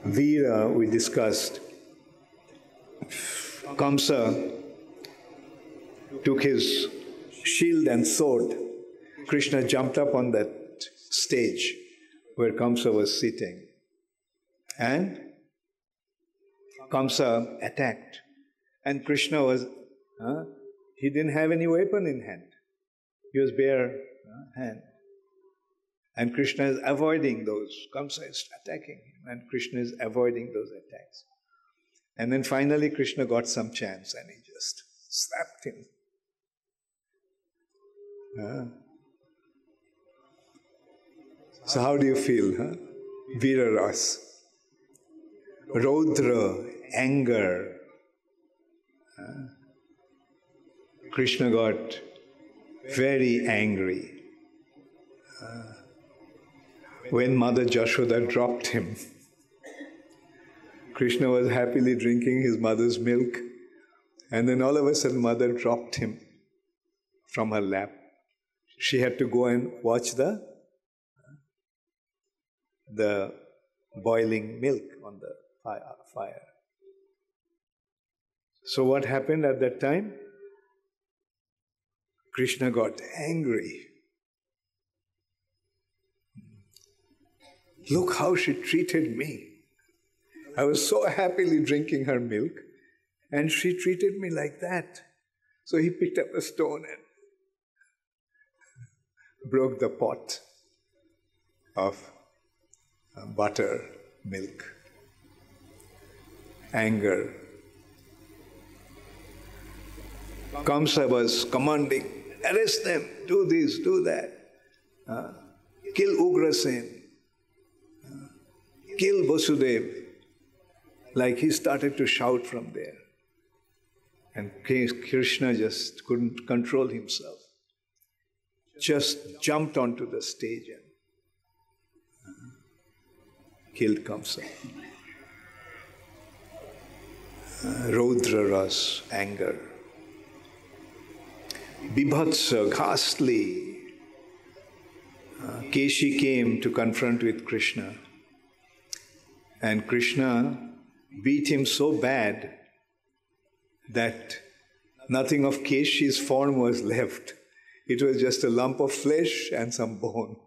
Veera, we discussed, Kamsa took his shield and sword. Krishna jumped up on that stage where Kamsa was sitting. And Kamsa attacked. And Krishna was, he didn't have any weapon in hand. He was bare hand. And Krishna is avoiding those. Kamsa is attacking him, and Krishna is avoiding those attacks. And then finally Krishna got some chance and he just slapped him. So how do you feel? Veera Ras. Raudra, anger. Krishna got very angry. When Mother Jashoda dropped him, Krishna was happily drinking his mother's milk, and then all of a sudden Mother dropped him from her lap. She had to go and watch the boiling milk on the fire. So what happened at that time? Krishna got angry. Look how she treated me. I was so happily drinking her milk, and she treated me like that. So he picked up a stone and broke the pot of butter, milk. Anger. Kamsa was commanding, arrest them, do this, do that. Kill Ugrasen. Kill Vasudev. Like he started to shout from there. And Krishna just couldn't control himself. Just jumped onto the stage and killed Kamsa. Raudra Ras, anger. Bibhatsa, ghastly. Keshi came to confront with Krishna. And Krishna beat him so bad that nothing of Keshi's form was left. It was just a lump of flesh and some bone.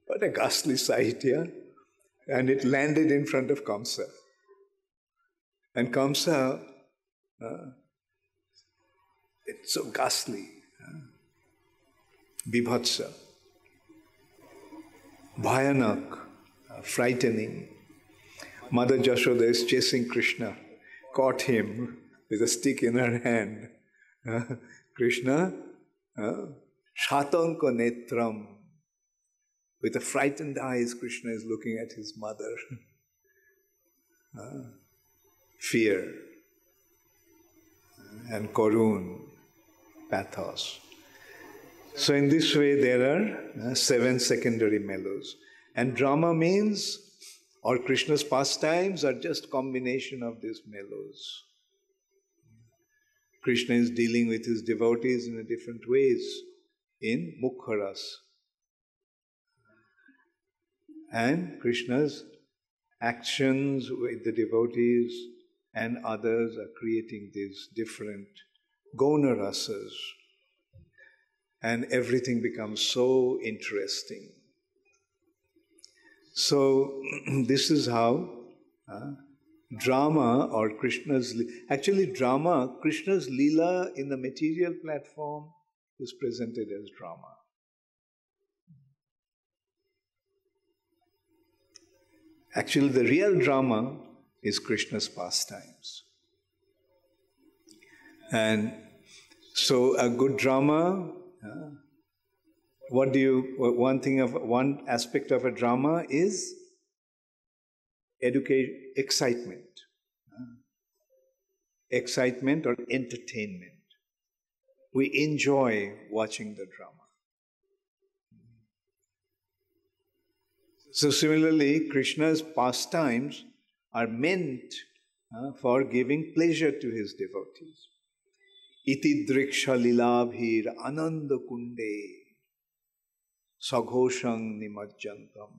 What a ghastly sight, yeah? And it landed in front of Kamsa. And Kamsa, it's so ghastly. Bibhatsa. Bhayanak, frightening. Mother Jashoda is chasing Krishna, caught him with a stick in her hand. Krishna, Shatanka Netram. With a frightened eyes, Krishna is looking at his mother. Fear and Karun, pathos. So in this way there are 7 secondary mellows. And drama means, or Krishna's pastimes are just combination of these mellows. Krishna is dealing with his devotees in different ways in Mukha Ras. And Krishna's actions with the devotees and others are creating these different Gona Rasas. And everything becomes so interesting. So this is how drama or Krishna's... Actually drama, Krishna's Leela in the material platform is presented as drama. Actually the real drama is Krishna's pastimes. And so a good drama... one aspect of a drama is excitement. Excitement or entertainment. We enjoy watching the drama. So similarly, Krishna's pastimes are meant for giving pleasure to his devotees. Iti driksha lilabhir ananda kunde saghoshang nimajjantam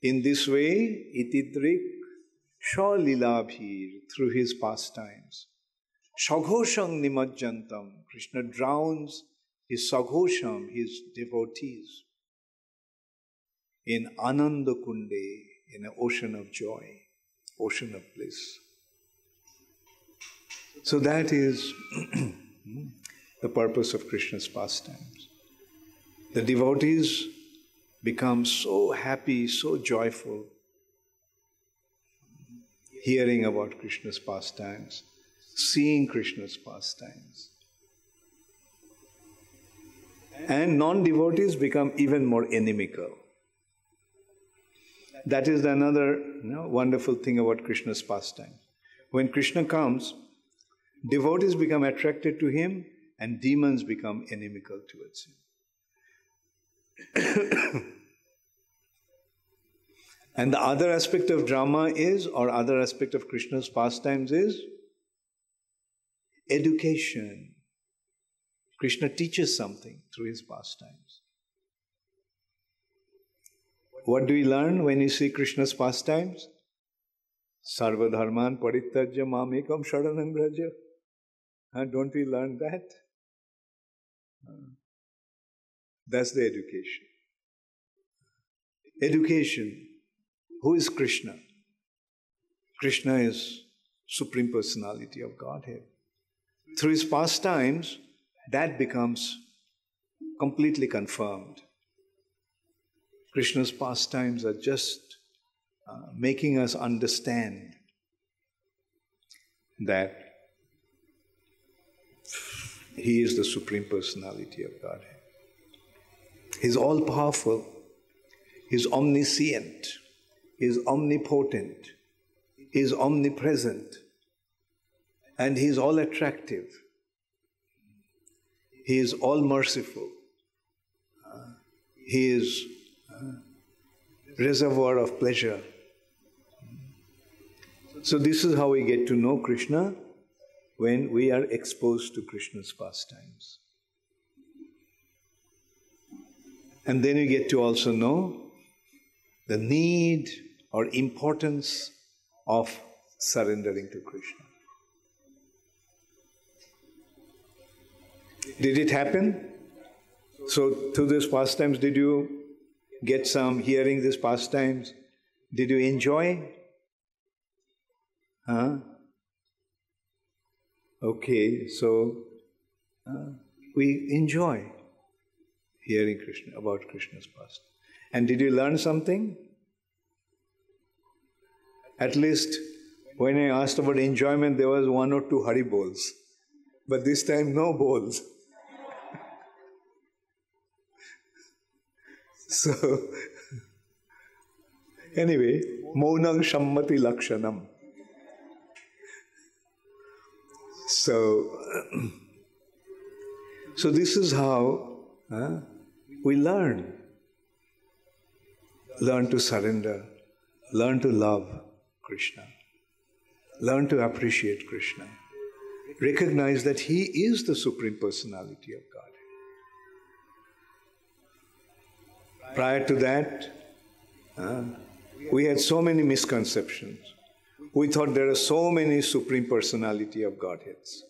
In this way, itidrik shalilabhir, through his pastimes. Saghosham nimajjantam, Krishna drowns his saghosham, his devotees, in ananda kunde, in an ocean of joy, ocean of bliss. So that is the purpose of Krishna's pastimes. The devotees become so happy, so joyful, hearing about Krishna's pastimes, seeing Krishna's pastimes. And non-devotees become even more inimical. That is another wonderful thing about Krishna's pastime. When Krishna comes, devotees become attracted to him and demons become inimical towards him. And the other aspect of drama is, or other aspect of Krishna's pastimes is, education. Krishna teaches something through his pastimes. What do we learn when we see Krishna's pastimes? Sarva dharman parityajya mamekam sharanam vraja. Don't we learn that? That's the education. Education. Who is Krishna? Krishna is Supreme Personality of Godhead. Through his pastimes, that becomes completely confirmed. Krishna's pastimes are just making us understand that he is the Supreme Personality of Godhead. He's all-powerful. He's omniscient. He's omnipotent. He's omnipresent. And he's all-attractive. He is all-merciful. He is reservoir of pleasure. So this is how we get to know Krishna, when we are exposed to Krishna's pastimes. And then we get to also know the need or importance of surrendering to Krishna. Did it happen? So through these pastimes, did you get some hearing these pastimes? Did you enjoy? Okay, so we enjoy hearing Krishna, about Krishna's past. And did you learn something? At least when I asked about enjoyment, there was one or two Hari bols. But this time, no bowls. So, anyway, Maunang Shammati Lakshanam. So this is how we learn. Learn to surrender. Learn to love Krishna. Learn to appreciate Krishna. Recognize that he is the Supreme Personality of God. Prior to that, we had so many misconceptions. We thought there are so many Supreme Personality of Godheads.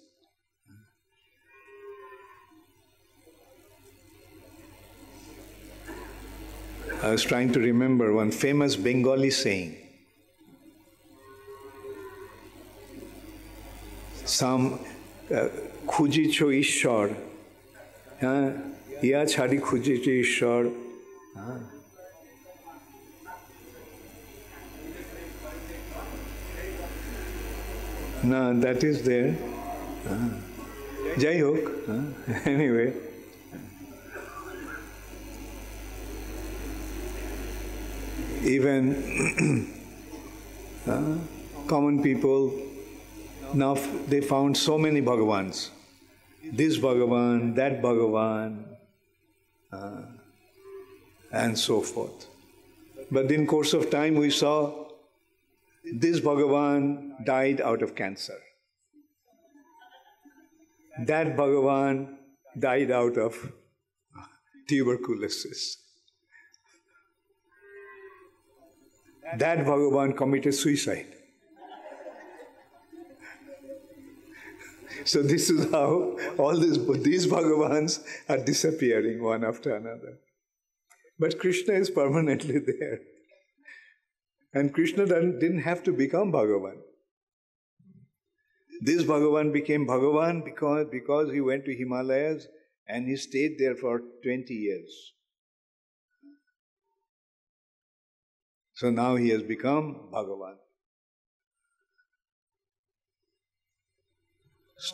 I was trying to remember one famous Bengali saying. Some Khujicho Ishwar, Ya Chhadi Khujicho Ishwar. No, that is there. Jai Hok. Anyway. Even common people, now they found so many Bhagavans. This Bhagavan, that Bhagavan, and so forth. But in course of time we saw this Bhagavan died out of cancer. That Bhagavan died out of tuberculosis. that Bhagavan committed suicide. So this is how all these Bhagavans are disappearing one after another. But Krishna is permanently there. And Krishna didn't have to become Bhagavan. This Bhagavan became Bhagavan because he went to Himalayas and he stayed there for 20 years. So now he has become Bhagavan.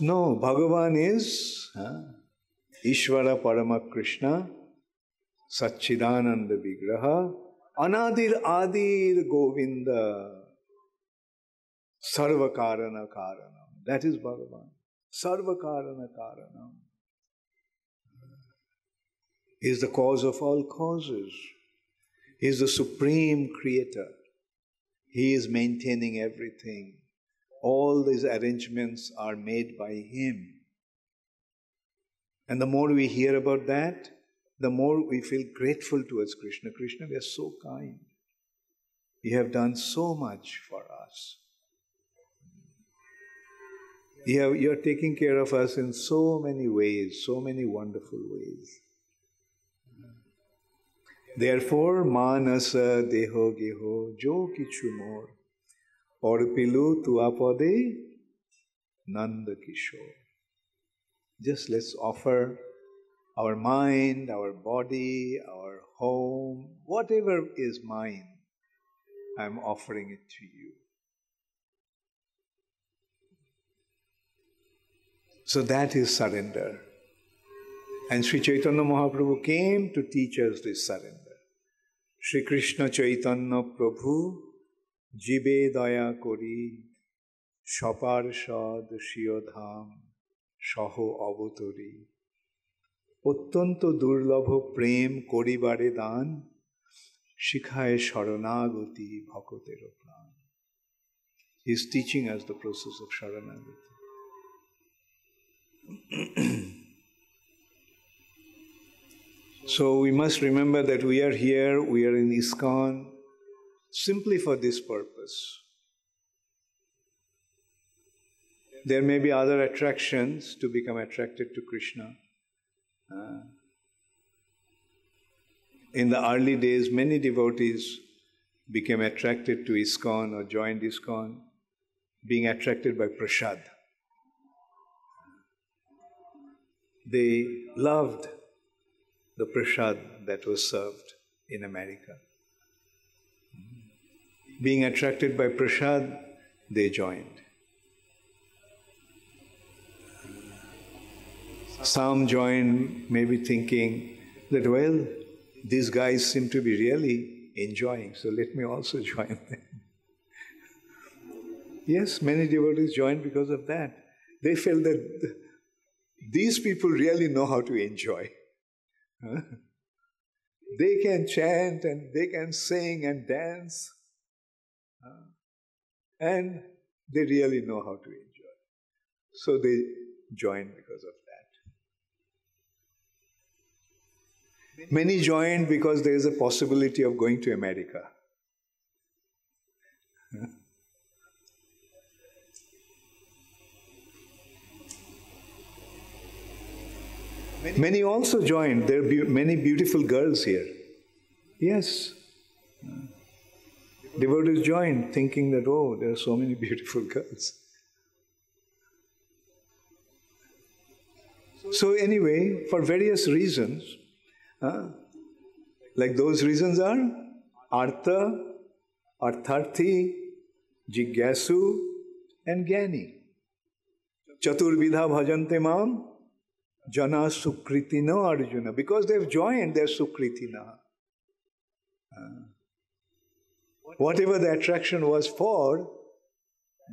No, Bhagavan is Ishvara Parama Krishna, Satchidananda Vigraha, Anadir Adir Govinda, Sarva Karana Karanam. That is Bhagavan. Sarva Karana Karanam. He is the cause of all causes. He is the supreme creator. He is maintaining everything. All these arrangements are made by him. And the more we hear about that, the more we feel grateful towards Krishna. Krishna, we are so kind. You have done so much for us. You are taking care of us in so many ways, so many wonderful ways. Therefore, manasa deho geho jo kichu more. Orpilu tuapade nanda kishore. Just let's offer our mind, our body, our home, whatever is mine, I'm offering it to you. So that is surrender. And Sri Chaitanya Mahaprabhu came to teach us this surrender. Sri Krishna Chaitanya Prabhu Jibe Daya Kori Shaparshad Shiyodham Shaho Avatori Ottanto Durlabho Prem Koribare Dan Shikhaye Sharanagati Bhakotero Pran. He is teaching us the process of Sharanagati. So we must remember that we are here, we are in ISKCON, simply for this purpose. There may be other attractions to become attracted to Krishna. In the early days, many devotees became attracted to ISKCON or joined ISKCON, being attracted by prasad. They loved the prasad that was served in America. Being attracted by prasad, they joined. Some joined maybe thinking that, well, these guys seem to be really enjoying, so let me also join them. Yes, many devotees joined because of that. They felt that these people really know how to enjoy. They can chant and they can sing and dance. And they really know how to enjoy. So they joined because of that. Many joined because there is a possibility of going to America. Many also joined. There are many beautiful girls here. Yes. Devotees joined thinking that, oh, there are so many beautiful girls. So anyway, for various reasons, like those reasons are Artha, Artharthi, Jigyasu, and Gyani. Chaturvidha bhajante mam, Jana Sukritina Arjuna. Because they've joined, they're Sukritina. Whatever the attraction was for,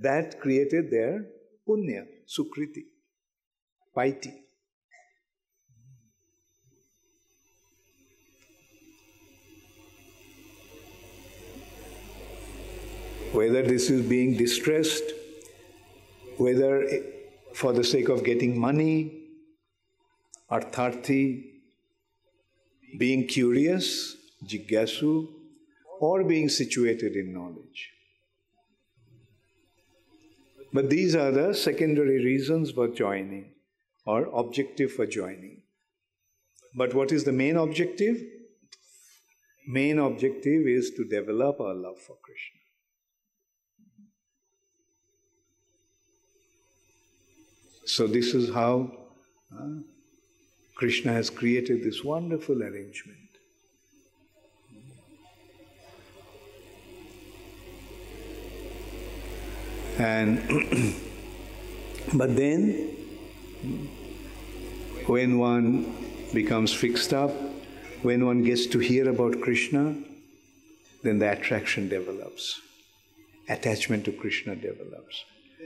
that created their punya, Sukriti, piety. Whether this is being distressed, whether for the sake of getting money, Artharthi, being curious, Jigyasu, or being situated in knowledge. But these are the secondary reasons for joining, or objective for joining. But what is the main objective? Main objective is to develop our love for Krishna. So this is how Krishna has created this wonderful arrangement. And but then, when one becomes fixed up, when one gets to hear about Krishna, then the attraction develops. Attachment to Krishna develops.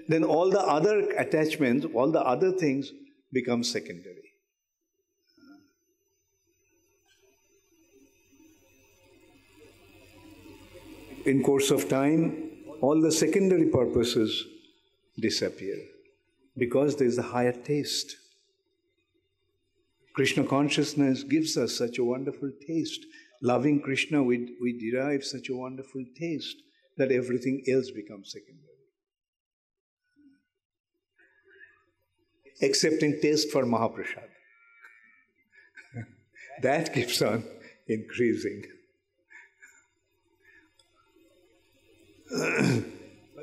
Then all the other attachments, all the other things become secondary. In course of time, all the secondary purposes disappear because there is a higher taste. Krishna consciousness gives us such a wonderful taste. Loving Krishna, we derive such a wonderful taste that everything else becomes secondary. Except in taste for Mahaprasad. That keeps on increasing.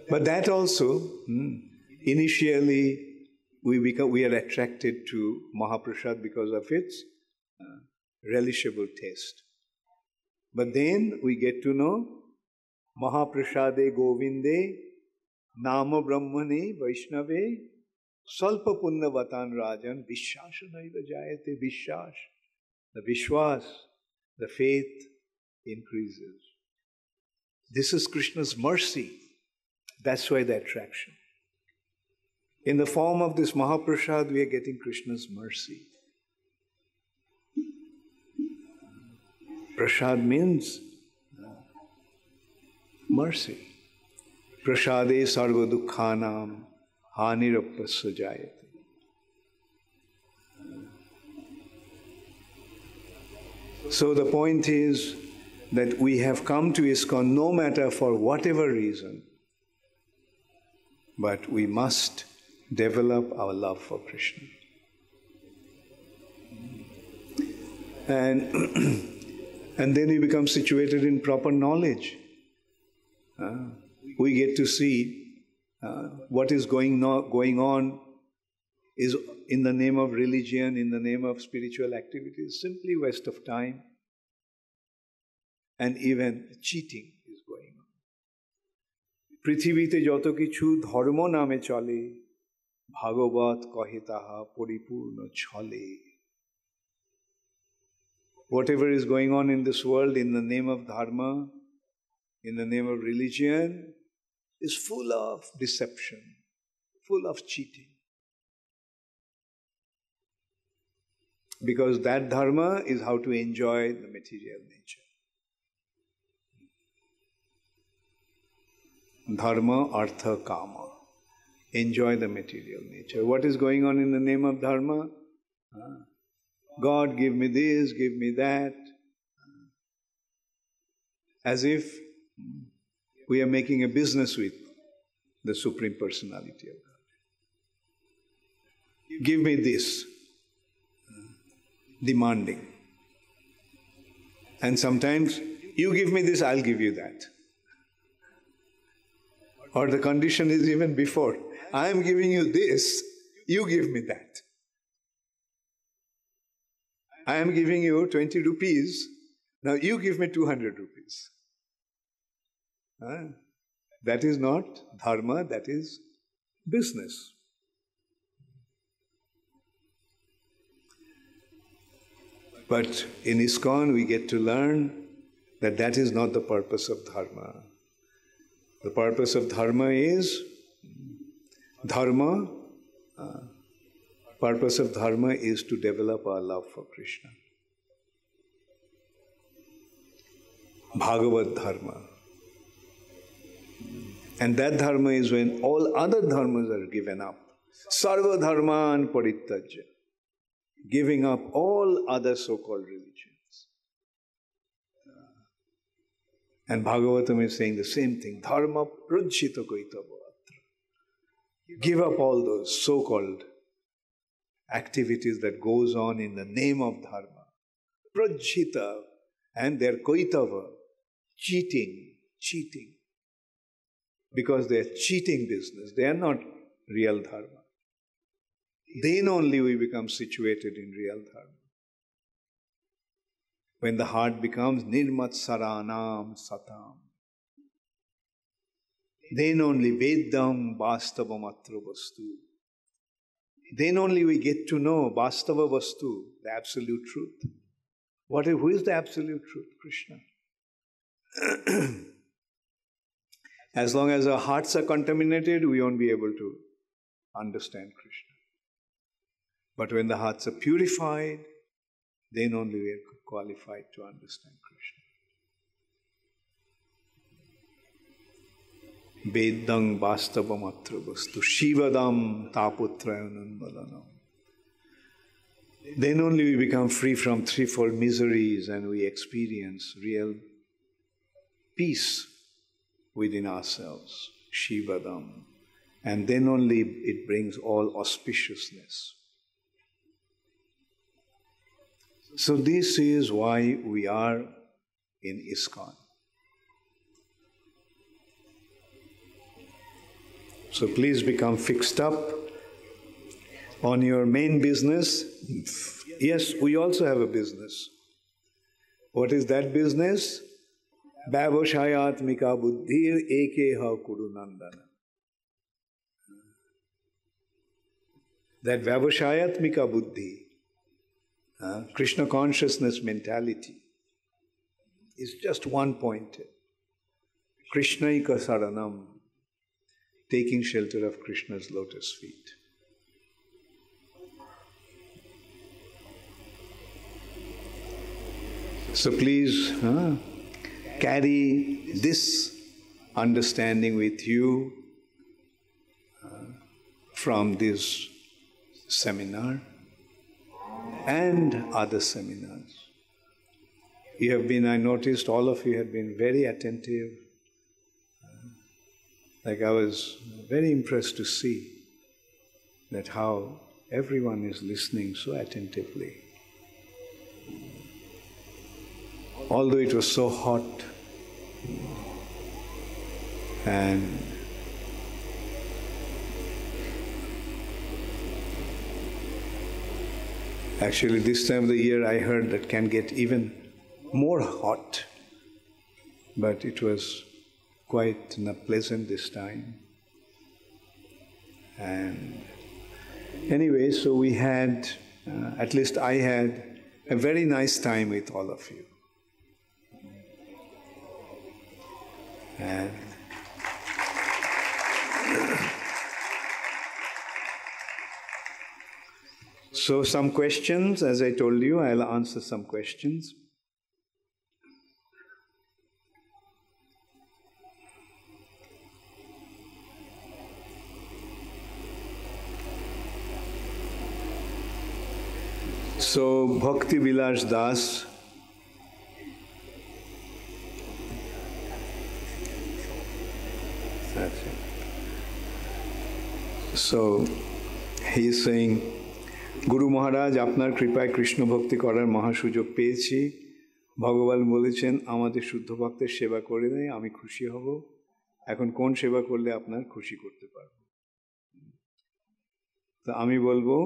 But that also, initially, we are attracted to Mahaprasad because of its relishable taste. But then we get to know Mahaprasade Govinde Nama Brahmane Vaishnave Salpa Punna Vatan Rajan Vishwasanaiva Jayate Vishwas. The Vishwas, the faith increases. This is Krishna's mercy. That's why the attraction. In the form of this Mahaprasad, we are getting Krishna's mercy. Prasad means mercy. Prasade sarva dukkhanam hanirappasya jayate. So the point is that we have come to ISKCON no matter for whatever reason, but we must develop our love for Krishna. And then we become situated in proper knowledge. We get to see what is going on is in the name of religion, in the name of spiritual activities, simply waste of time. And even cheating is going on. Prithivite joto kichu dharmo name chale, bhagavat kahe taha paripurna chale. Whatever is going on in this world in the name of dharma, in the name of religion, is full of deception, full of cheating. Because that dharma is how to enjoy the material nature. Dharma, artha, kama. Enjoy the material nature. What is going on in the name of dharma? God, give me this, give me that. As if we are making a business with the Supreme Personality of God. Give me this. Demanding. And sometimes, you give me this, I'll give you that. Or the condition is even before. I am giving you this, you give me that. I am giving you 20 rupees, now you give me 200 rupees. That is not dharma, that is business. But in ISKCON we get to learn that that is not the purpose of dharma. The purpose of dharma is purpose of dharma is to develop our love for Krishna. Bhagavad dharma. And that dharma is when all other dharmas are given up. Sarva dharman parittajya. Giving up all other so-called religions. And Bhagavatam is saying the same thing. Dharma prajjita kaitava. Give up all those so-called activities that goes on in the name of dharma. Prajjita, and their kaitava, cheating. Because they are cheating business. They are not real dharma. Then only we become situated in real dharma. When the heart becomes nirmatsaranam satam, then only vedam vastavam atra vastu. Then only we get to know vastava vastu, the absolute truth. Who is the absolute truth? Krishna. As long as our hearts are contaminated, we won't be able to understand Krishna. But when the hearts are purified, then only we are qualified to understand Krishna. Vedang vastavam atra vastu shivadam taputrayanam balanam. Then only we become free from threefold miseries and we experience real peace within ourselves. Shivadam. And then only it brings all auspiciousness. So this is why we are in ISKCON. So please become fixed up on your main business. Yes, we also have a business. What is that business? Vyavashayatmika buddhir ekeha kurunandana. That Vyavashayatmika buddhi, Krishna consciousness mentality, is just one point. Krishnaika saranam, taking shelter of Krishna's lotus feet. So please carry this understanding with you from this seminar and other seminars. You have been, I noticed, all of you have been very attentive. Like I was very impressed to see that how everyone is listening so attentively. Although it was so hot and actually this time of the year I heard that can get even more hot, but it was quite pleasant this time. And anyway, so we had, at least I had, a very nice time with all of you. And so some questions, as I told you, I'll answer some questions. So Bhakti Vilas Das So he is saying, Guru Maharaj, আপনার কৃপায় কৃষ্ণ ভক্তি করার মহাসুযোগ পেয়েছি। ভগবান বলেছেন আমাদের শুদ্ধ ভক্তের সেবা করে নেই, আমি খুশি হব। এখন কোন সেবা করলে আপনার খুশি করতে পারবো? তো আমি বলবো,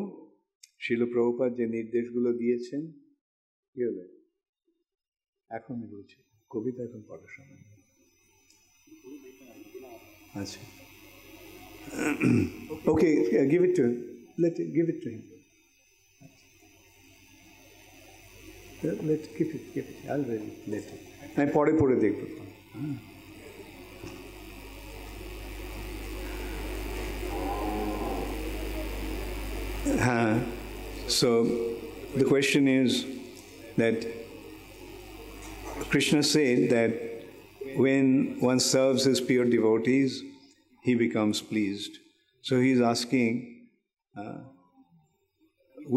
শিল প্রভুপাদ যে নির্দেশগুলো দিয়েছেন, কি হলো? এখনই বলছি, কবিতা এখন পড়ার সময় নেই। আচ্ছা। Okay, give it to him. Give it to him. Keep it. I'll let it. আমি পরে দেখব। So the question is that Krishna said that when one serves his pure devotees, he becomes pleased. So he is asking,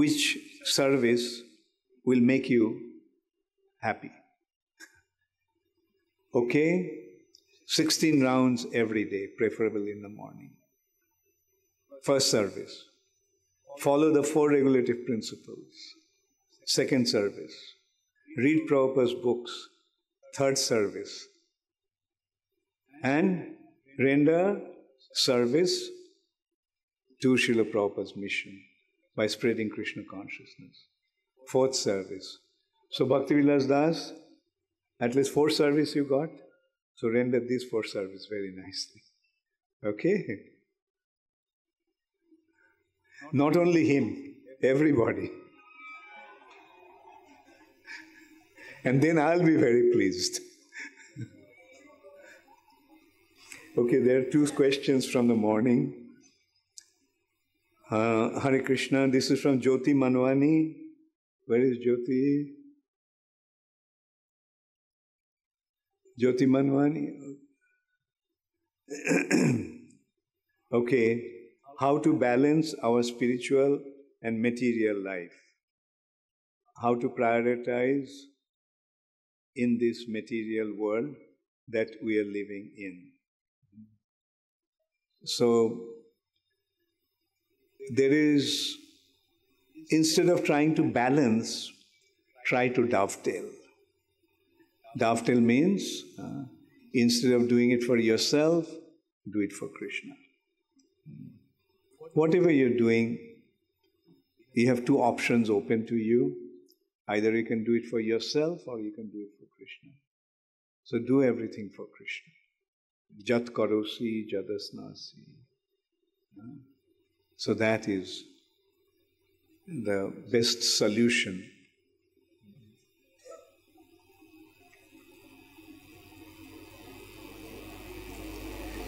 which service will make you happy? Okay? 16 rounds every day, preferably in the morning. First service. Follow the 4 regulative principles. Second service. Read Prabhupada's books. Third service. And render service to Srila Prabhupada's mission by spreading Krishna consciousness. Fourth service. So Bhakti Vilas Das, at least 4 service you got. So render these 4 service very nicely. Okay? Not only him, everybody. And then I'll be very pleased. Okay, there are 2 questions from the morning. Hare Krishna, this is from Jyoti Manwani. Where is Jyoti? Jyoti Manwani. Okay, how to balance our spiritual and material life? How to prioritize in this material world that we are living in? So, there is, instead of trying to balance, try to dovetail. Dovetail means, instead of doing it for yourself, do it for Krishna. Whatever you're doing, you have 2 options open to you. Either you can do it for yourself or you can do it for Krishna. So do everything for Krishna. Jat karosi, jadasnasi. So that is the best solution.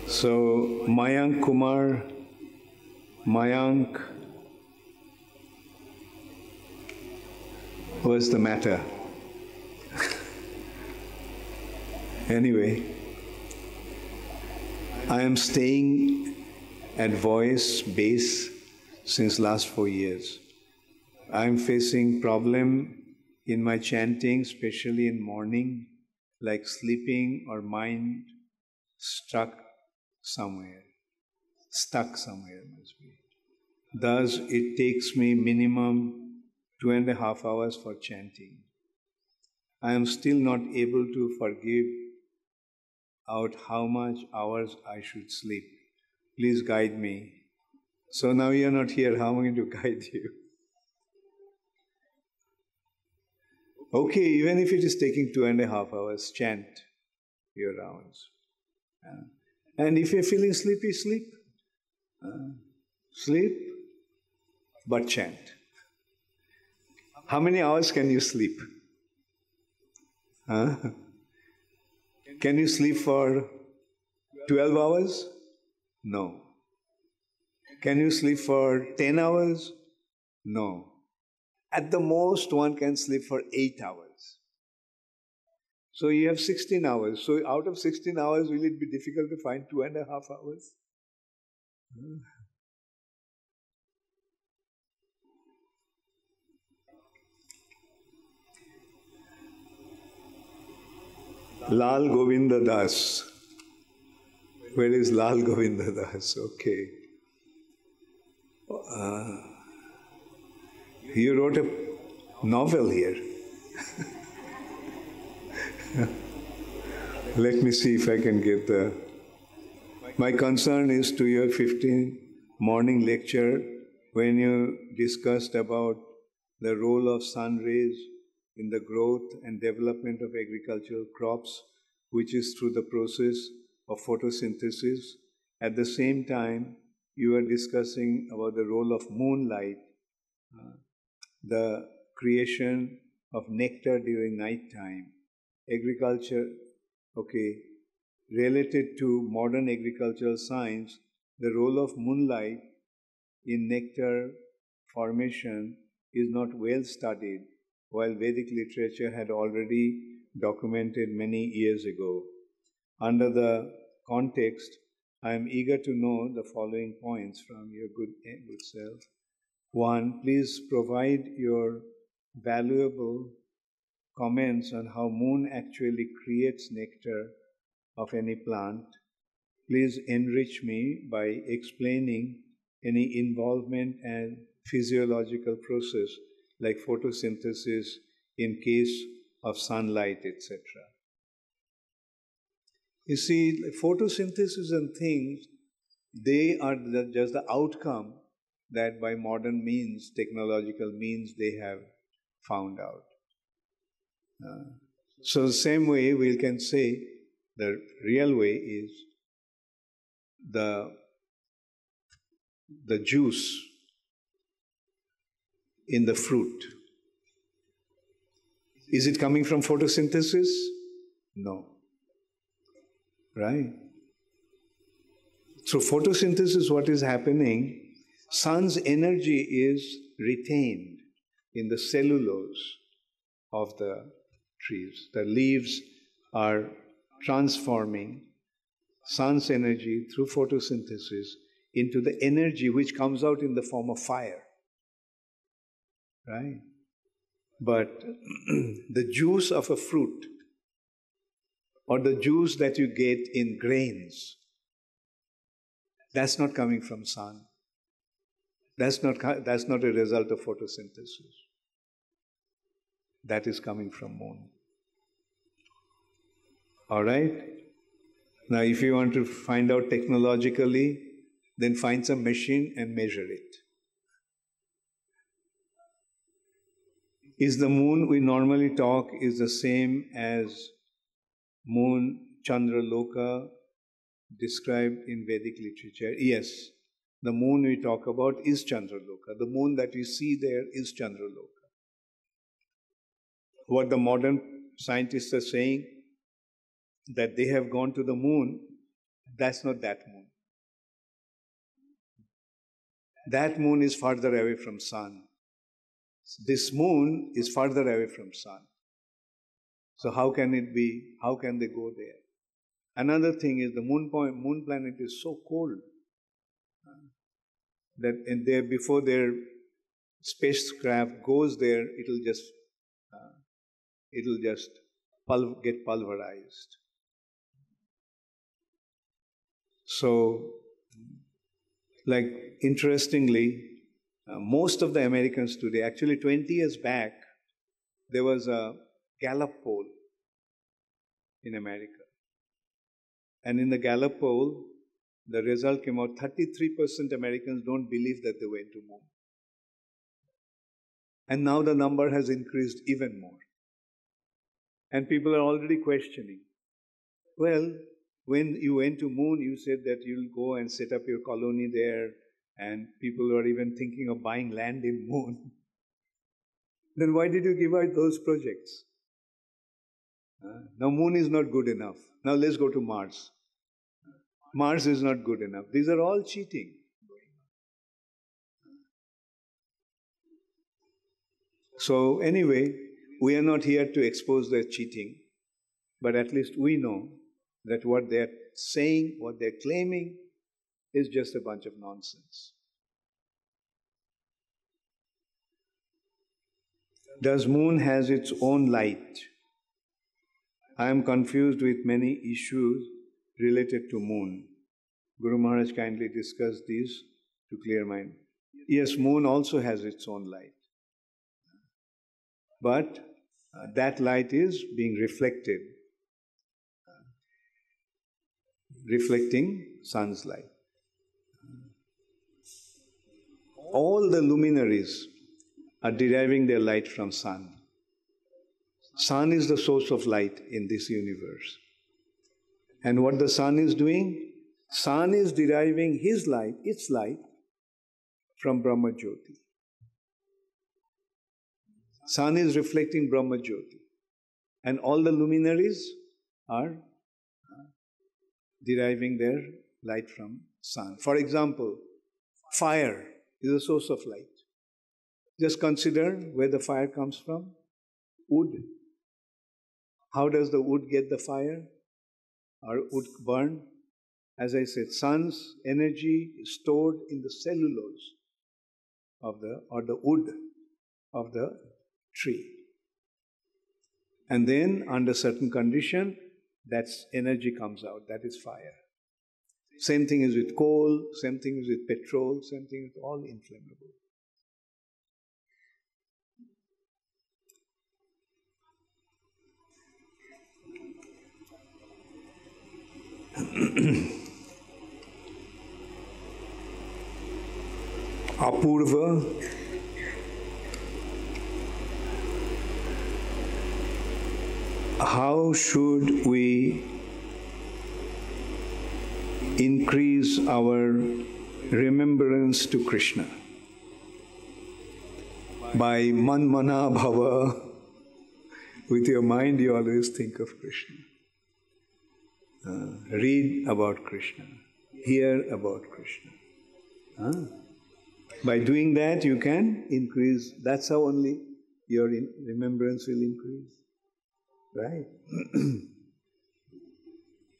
So Mayank Kumar, Mayank, what's the matter? Anyway, I am staying at voice base since last 4 years. I am facing problem in my chanting, especially in morning, like sleeping or mind stuck somewhere must be. Thus, it takes me minimum 2.5 hours for chanting. I am still not able to forgive out how much hours I should sleep. Please guide me. So now you are not here, how am I going to guide you? Okay, even if it is taking 2.5 hours, chant your rounds. And if you're feeling sleepy, sleep. Sleep, but chant. How many hours can you sleep? Can you sleep for 12 hours? No. Can you sleep for 10 hours? No. At the most, one can sleep for 8 hours. So you have 16 hours. So out of 16 hours, will it be difficult to find 2.5 hours? Lal Govinda Das. Where is Lal Govinda Das? Okay. You wrote a novel here. Let me see if I can get the... My concern is to your 15 morning lecture when you discussed about the role of sun rays in the growth and development of agricultural crops, which is through the process of photosynthesis. At the same time, you are discussing about the role of moonlight, the creation of nectar during night time. Agriculture, okay, related to modern agricultural science, the role of moonlight in nectar formation is not well studied, while Vedic literature had already documented many years ago. Under the context, I am eager to know the following points from your good self. 1, please provide your valuable comments on how moon actually creates nectar of any plant, please enrich me by explaining any involvement and physiological process like photosynthesis in case of sunlight, etc. You see, photosynthesis and things, they are just the outcome that by modern means, technological means, they have found out. So the same way we can say the real way is the juice in the fruit. Is it coming from photosynthesis? No. Right? Through photosynthesis, what is happening? Sun's energy is retained in the cellulose of the trees. The leaves are transforming sun's energy through photosynthesis into the energy which comes out in the form of fire. Right? But the juice of a fruit or the juice that you get in grains, that's not coming from sun. That's not a result of photosynthesis. That is coming from moon. All right? Now, if you want to find out technologically, then find some machine and measure it. Is the moon we normally talk is the same as moon Chandra Loka described in Vedic literature? Yes. The moon we talk about is Chandra Loka. The moon that we see there is Chandra Loka. What the modern scientists are saying, that they have gone to the moon, that's not that moon. That moon is farther away from sun. This moon is farther away from sun. So how can it be? How can they go there? Another thing is the moon planet is so cold that before their spacecraft goes there, it'll just get pulverized. So, like interestingly, most of the Americans today, actually 20 years back, there was a Gallup poll in America. And in the Gallup poll, the result came out, 33% Americans don't believe that they went to moon. And now the number has increased even more. And people are already questioning. Well, when you went to moon, you said that you'll go and set up your colony there, and people are even thinking of buying land in moon. Then why did you give out those projects? Now moon is not good enough. Now let's go to Mars. Mars is not good enough. These are all cheating. So anyway, we are not here to expose their cheating, but at least we know that what they're saying, what they're claiming, is just a bunch of nonsense. Does moon has its own light? I am confused with many issues related to moon. Guru Maharaj kindly discussed these to clear mind. Yes, moon also has its own light. But that light is being reflected, reflecting sun's light. All the luminaries are deriving their light from sun. Sun is the source of light in this universe. And what the sun is doing? Sun is deriving his light, its light, from Brahma Jyoti. Sun is reflecting Brahma Jyoti. And all the luminaries are deriving their light from sun. For example, fire is a source of light. Just consider where the fire comes from. Wood. How does the wood get the fire? Or wood burn? As I said, sun's energy is stored in the cellulose of the wood of the tree. And then, under certain condition, that energy comes out. That is fire. Same thing is with coal, same thing is with petrol, same thing is all inflammable. Apurva, how should we increase our remembrance to Krishna? By manmana bhava, with your mind you always think of Krishna. Read about Krishna, hear about Krishna. By doing that you can increase, that's how only your remembrance will increase. Right?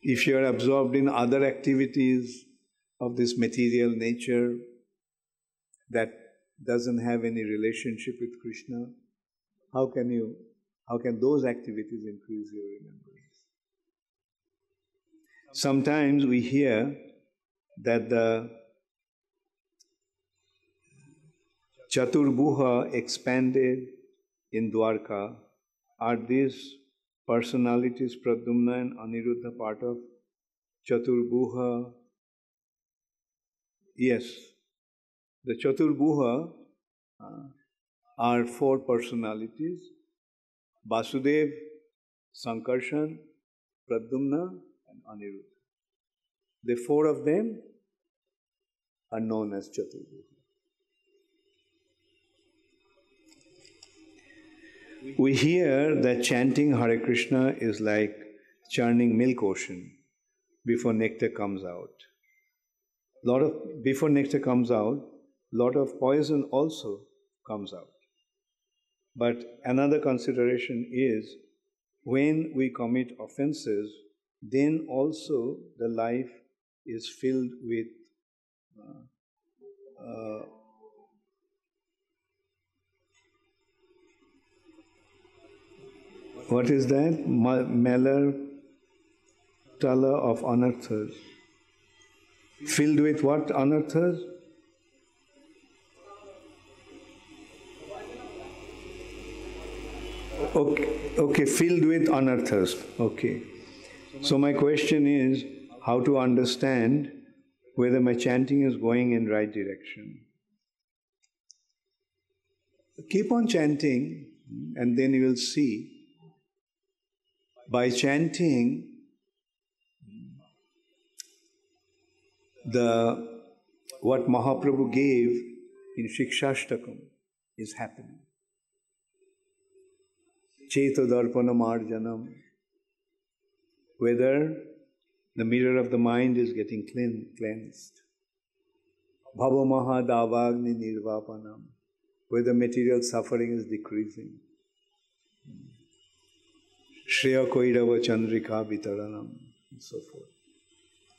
If you are absorbed in other activities of this material nature that doesn't have any relationship with Krishna, how can those activities increase your remembrance? Sometimes we hear that the Chaturbhuha expanded in Dwarka. Are these personalities, Pradyumna and Aniruddha, part of Chaturbhuha? Yes. The Chaturbhuha are 4 personalities: Vasudev, Sankarshan, Pradyumna and Aniruddha. The 4 of them are known as Chaturbhuha. We hear that chanting Hare Krishna is like churning milk ocean before nectar comes out. Before nectar comes out, lot of poison also comes out. But another consideration is, when we commit offenses, then also the life is filled with what is that? Melar tala of anarthas. Filled with what anarthas? Okay, filled with anarthas. Okay. So my question is, how to understand whether my chanting is going in right direction? Keep on chanting, and then you will see. By chanting, what Mahaprabhu gave in Shikshashtakam is happening. Cheta darpana marjanam. Whether the mirror of the mind is getting cleansed. Bhava maha davagni nirvapanam. Whether material suffering is decreasing. Shreya koirava chandrika vitaranam, and so forth.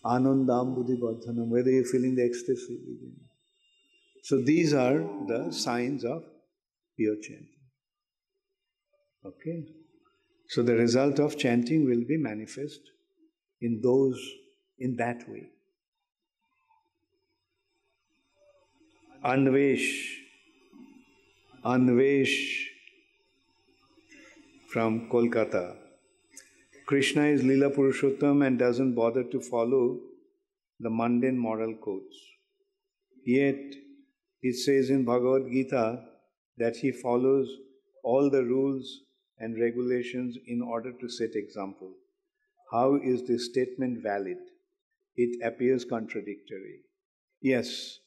Anandam buddhi vardhanam, whether you're feeling the ecstasy within. So these are the signs of pure chanting. Okay? So the result of chanting will be manifest in that way. Anvesh from Kolkata. Krishna is Lila Purushottam and doesn't bother to follow the mundane moral codes. Yet, it says in Bhagavad Gita that he follows all the rules and regulations in order to set example. How is this statement valid? It appears contradictory. Yes,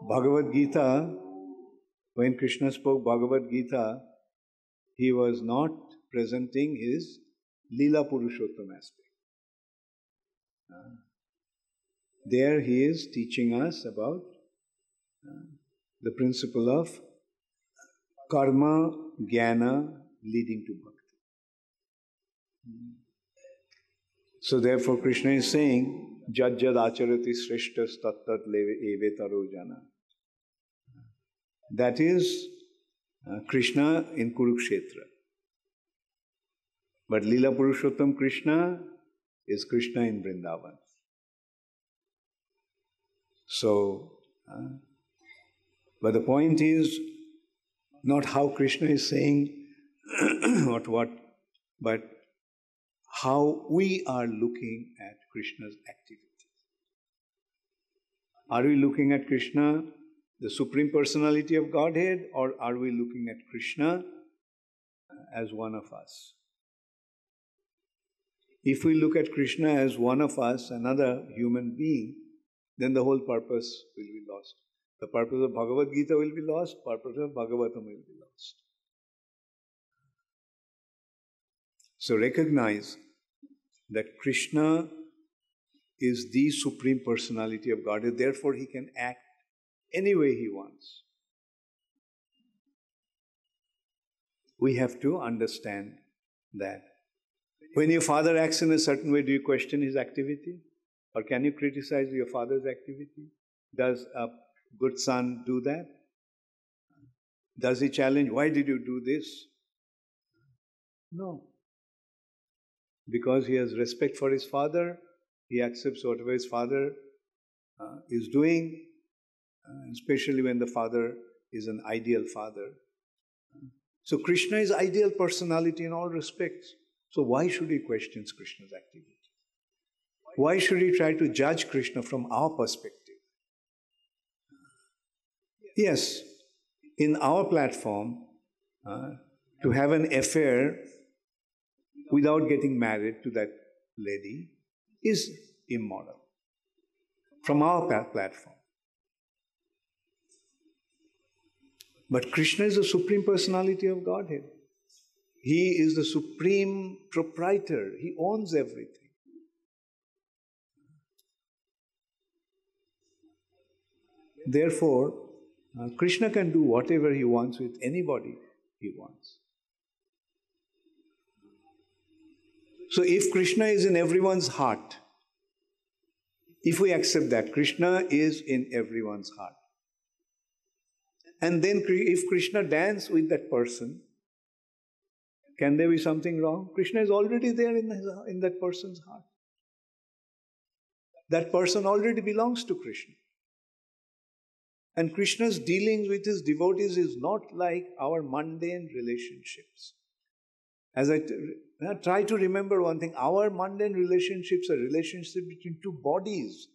Bhagavad Gita, when Krishna spoke Bhagavad Gita, he was not presenting his Lila Purushottam aspect. There he is teaching us about the principle of karma, jnana leading to bhakti. So therefore Krishna is saying, Jad jad acharati shreshtas tat tat evetaro jana. That is Krishna in Kurukshetra. But Leela Purushottam Krishna is Krishna in Vrindavan. So, but the point is not how Krishna is saying what, but how we are looking at Krishna's activity. Are we looking at Krishna, the Supreme Personality of Godhead, or are we looking at Krishna as one of us? If we look at Krishna as one of us, another human being, then the whole purpose will be lost. The purpose of Bhagavad Gita will be lost, purpose of Bhagavatam will be lost. So recognize that Krishna is the Supreme Personality of Godhead, therefore he can act any way he wants. We have to understand that. When your father acts in a certain way, do you question his activity? Or can you criticize your father's activity? Does a good son do that? Does he challenge, why did you do this? No. Because he has respect for his father, he accepts whatever his father is doing, especially when the father is an ideal father. So Krishna is ideal personality in all respects. So why should he question Krishna's activity? Why should he try to judge Krishna from our perspective? Yes, in our platform, to have an affair without getting married to that lady is immoral. From our platform. But Krishna is the Supreme Personality of Godhead. He is the supreme proprietor. He owns everything. Therefore, Krishna can do whatever he wants with anybody he wants. So if Krishna is in everyone's heart, if we accept that Krishna is in everyone's heart, and then if Krishna dances with that person, can there be something wrong? Krishna is already there in that person's heart. That person already belongs to Krishna. And Krishna's dealings with his devotees is not like our mundane relationships. As I try to remember one thing, our mundane relationships are relationships between two bodies.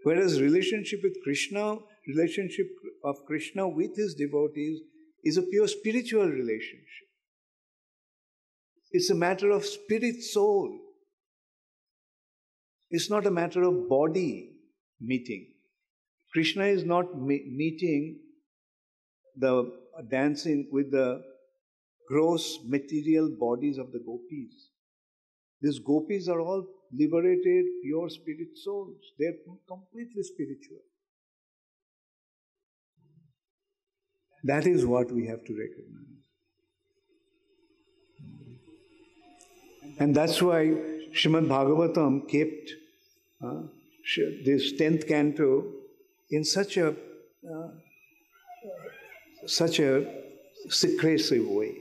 Whereas relationship with Krishna, relationship of Krishna with his devotees is a pure spiritual relationship. It's a matter of spirit, soul. It's not a matter of body meeting. Krishna is not meeting the dancing with the gross material bodies of the gopis. These gopis are all liberated, pure spirit souls. They're completely spiritual. That is what we have to recognize. And that's why Srimad Bhagavatam kept this 10th canto in such a secretive way.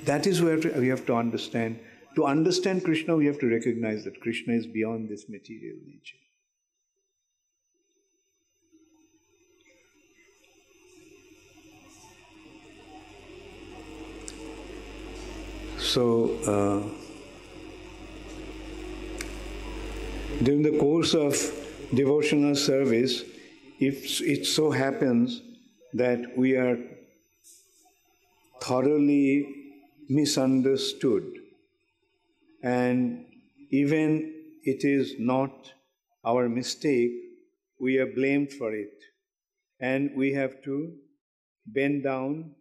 That is where we have to understand. To understand Krishna, we have to recognize that Krishna is beyond this material nature. So, during the course of devotional service, if it so happens that we are thoroughly misunderstood, and even it is not our mistake, we are blamed for it, and we have to bend down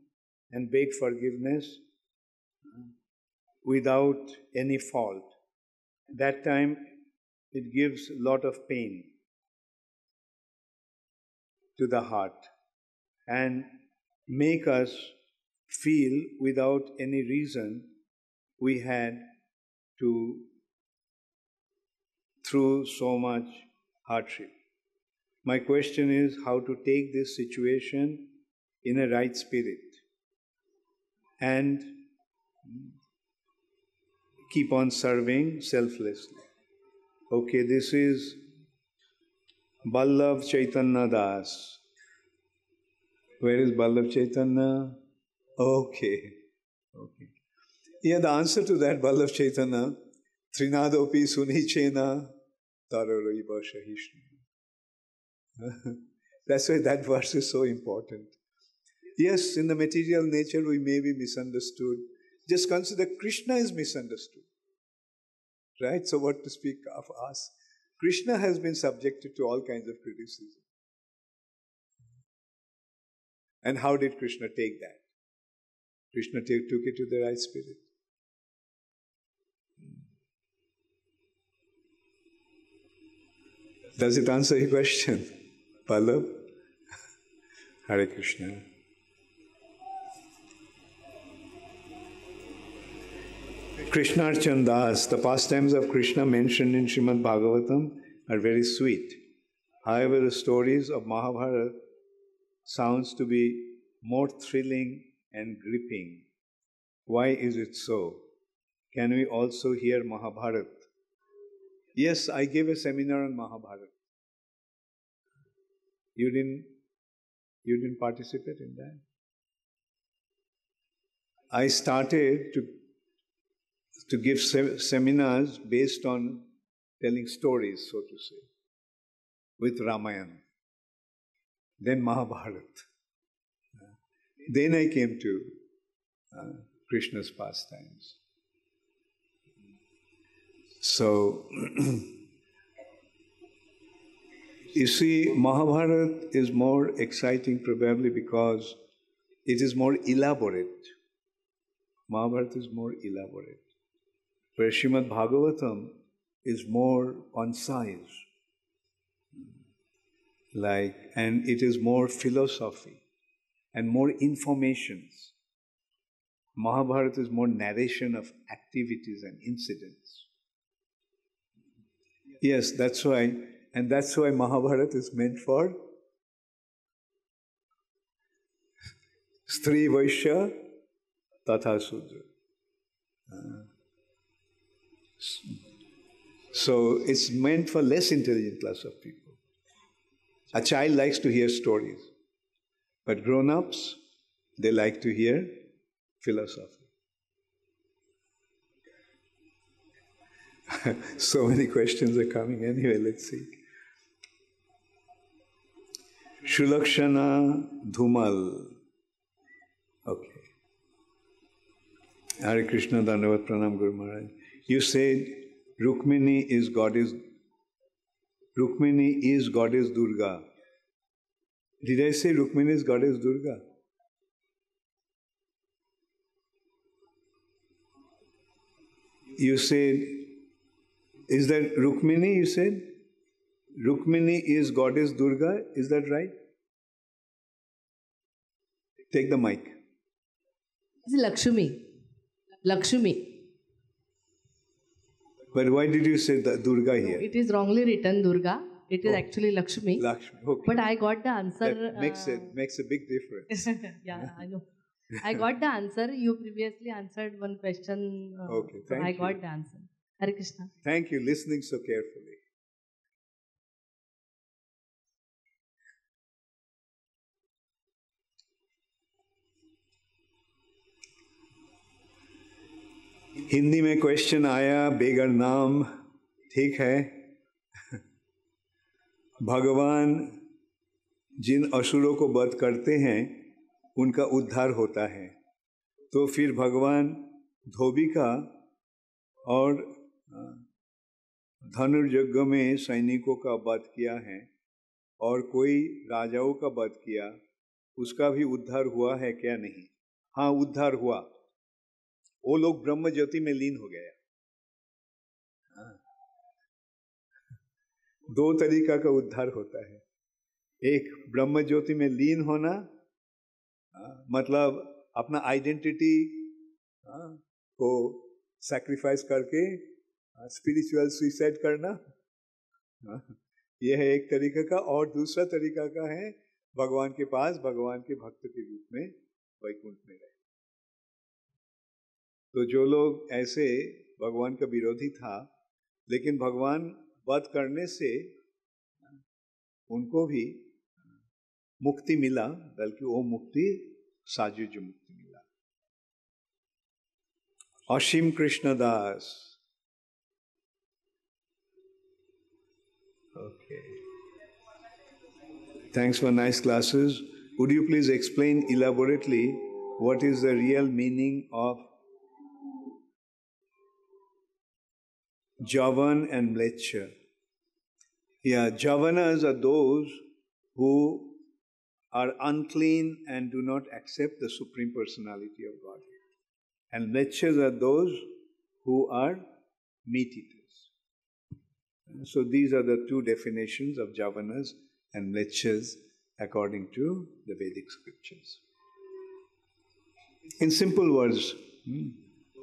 and beg forgiveness without any fault. That time it gives a lot of pain to the heart and make us feel without any reason we had to through so much hardship. My question is how to take this situation in a right spirit and keep on serving selflessly. Okay, this is Ballav Chaitanya Das. Where is Ballav Chaitanya? Okay. Yeah, the answer to that, Ballav Chaitanya, Trinadopi Sunichena Tararaiva Shahishna. That's why that verse is so important. Yes, in the material nature we may be misunderstood. Just consider Krishna is misunderstood. Right? So what to speak of us? Krishna has been subjected to all kinds of criticism. And how did Krishna take that? Krishna took it to the right spirit. Does it answer your question, Pallav? Hare Krishna. Krishnarchan Das, the pastimes of Krishna mentioned in Srimad Bhagavatam are very sweet. However, the stories of Mahabharata sounds to be more thrilling and gripping. Why is it so? Can we also hear Mahabharata? Yes, I gave a seminar on Mahabharata. You didn't participate in that? I started to give seminars based on telling stories, so to say, with Ramayana. Then Mahabharata. Then I came to Krishna's pastimes. So, you see, Mahabharata is more exciting probably because it is more elaborate. Mahabharata is more elaborate. Where Srimad Bhagavatam is more concise. And it is more philosophy and more informations. Mahabharata is more narration of activities and incidents. Yes, that's why Mahabharata is meant for Stri Vaishya Tatha Sudra. So it's meant for less intelligent class of people. A child likes to hear stories, but grown-ups, they like to hear philosophy. So many questions are coming. Anyway, let's see. Shulakshana Dhumal. Okay. Hare Krishna, Dandavat Pranam Guru Maharaj. You said Rukmini is goddess Durga. Did I say Rukmini is goddess Durga? You said, is that Rukmini you said? Rukmini is goddess Durga, is that right? Take the mic. It's Lakshmi. Lakshmi. But why did you say the Durga here? No, it is wrongly written Durga. It is actually Lakshmi. Lakshmi, okay. But I got the answer. That makes a big difference. Yeah, I know. I got the answer. You previously answered one question. Okay, thank you. I got the answer. Hare Krishna. Thank you, listening so carefully. Hindi में question आया बेगर नाम ठीक है भगवान जिन असुरों को वध करते हैं उनका उद्धार होता है तो फिर भगवान धोबी का और धनुर्यज्ञ में सैनिकों का वध किया है और कोई राजाओं का वध किया उसका भी उद्धार हुआ है क्या नहीं? हाँ, उद्धार हुआ. वो लोग ब्रह्म ज्योति में लीन हो गया. दो तरीका का उद्धार होता है. एक ब्रह्म ज्योति में लीन होना, मतलब अपना आइडेंटिटी को सैक्रिफाइस करके स्पिरिचुअल सुसाइड करना, यह है एक तरीका का, और दूसरा तरीका का है भगवान के पास भगवान के भक्त के रूप में वैकुंठ में रहे। तो जो लोग ऐसे, भगवान का विरोधी था लेकिन भगवान वध करने से उनको भी मुक्ति मिला, बल्कि वो मुक्ति साजुज मुक्ति मिला। असीम कृष्ण दास। Okay. Thanks for nice classes. Would you please explain elaborately what is the real meaning of Javan and Mleccha? Yeah, Javanas are those who are unclean and do not accept the Supreme Personality of Godhead. And Mlecchas are those who are meat eaters. So these are the two definitions of Javanas and Mlecchas according to the Vedic scriptures. In simple words,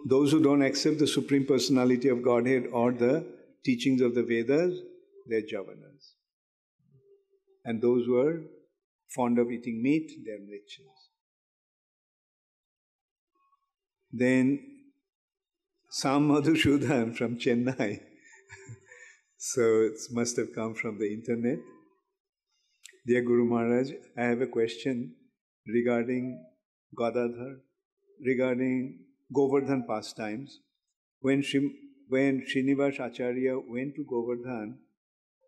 those who don't accept the Supreme Personality of Godhead or the teachings of the Vedas, they're Javanas. And those who are fond of eating meat, they're Mlecchas. Then Sam Madhusudhan from Chennai. So it must have come from the internet. Dear Guru Maharaj, I have a question regarding Gadadhar, regarding Govardhan pastimes. When Srinivas Acharya went to Govardhan,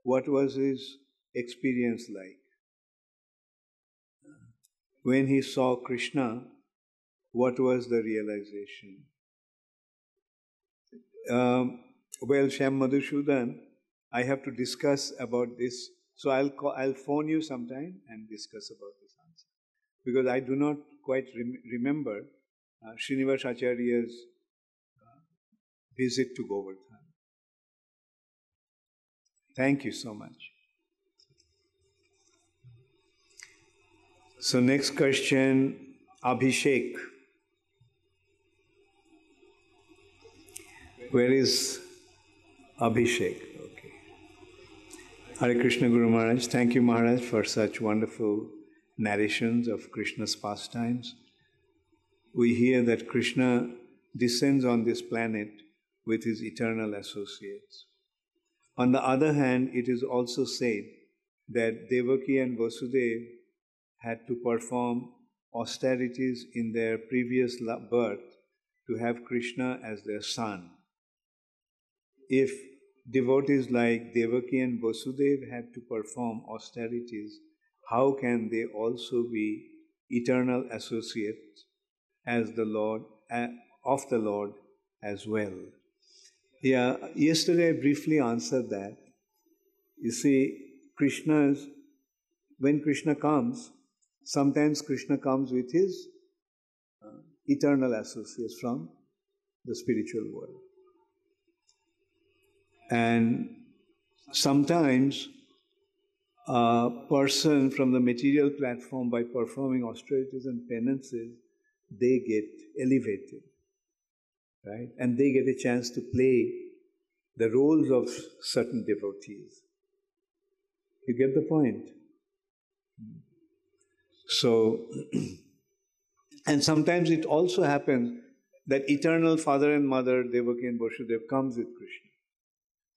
what was his experience like? When he saw Krishna, what was the realization? Well, Shyam Madhusudhan, I have to discuss about this. So I'll phone you sometime and discuss about this answer. Because I do not quite remember Srinivas Acharya's visit to Govardhan. Thank you so much. So next question, Abhishek. Where is Abhishek? Okay. Hare Krishna Guru Maharaj. Thank you Maharaj for such wonderful narrations of Krishna's pastimes. We hear that Krishna descends on this planet with his eternal associates. On the other hand, it is also said that Devaki and Vasudeva had to perform austerities in their previous birth to have Krishna as their son. If devotees like Devaki and Vasudeva had to perform austerities, how can they also be eternal associates as the Lord of the Lord as well? Yeah, yesterday I briefly answered that. You see, when Krishna comes, sometimes Krishna comes with his eternal associates from the spiritual world. And sometimes a person from the material platform, by performing austerities and penances, they get elevated, right? And they get a chance to play the roles of certain devotees. You get the point? So, and sometimes it also happens that eternal father and mother, Devaki and Vasudeva, comes with Krishna.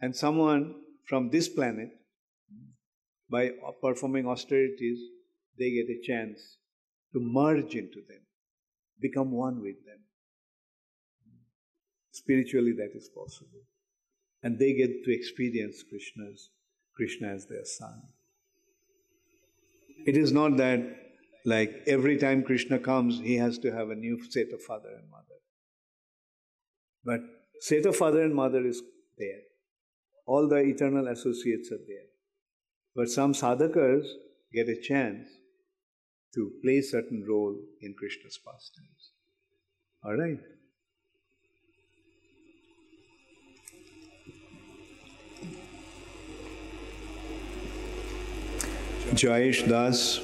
And someone from this planet, by performing austerities, they get a chance to merge into them, become one with them. Spiritually that is possible. And they get to experience Krishna as their son. It is not that like every time Krishna comes, he has to have a new set of father and mother. But set of father and mother is there. All the eternal associates are there. But some sadhakas get a chance to play a certain role in Krishna's pastimes. All right? Jayesh Das.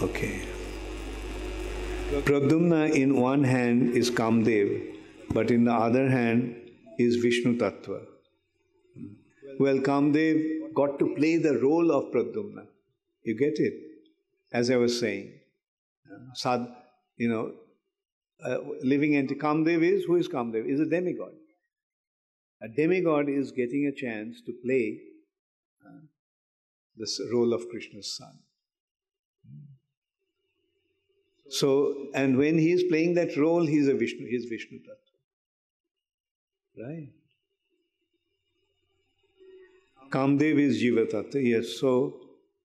Okay. Pradyumna in one hand is Kamdev, but in the other hand is Vishnu Tattva. Well, Kamdev got to play the role of Pradyumna. You get it? As I was saying, living entity. Kamdev is, who is Kamdev? Is a demigod. A demigod is getting a chance to play this role of Krishna's son. So, and when he is playing that role, he is Vishnu Tattva. Right? Kamdev is Jiva Tattva, yes. So,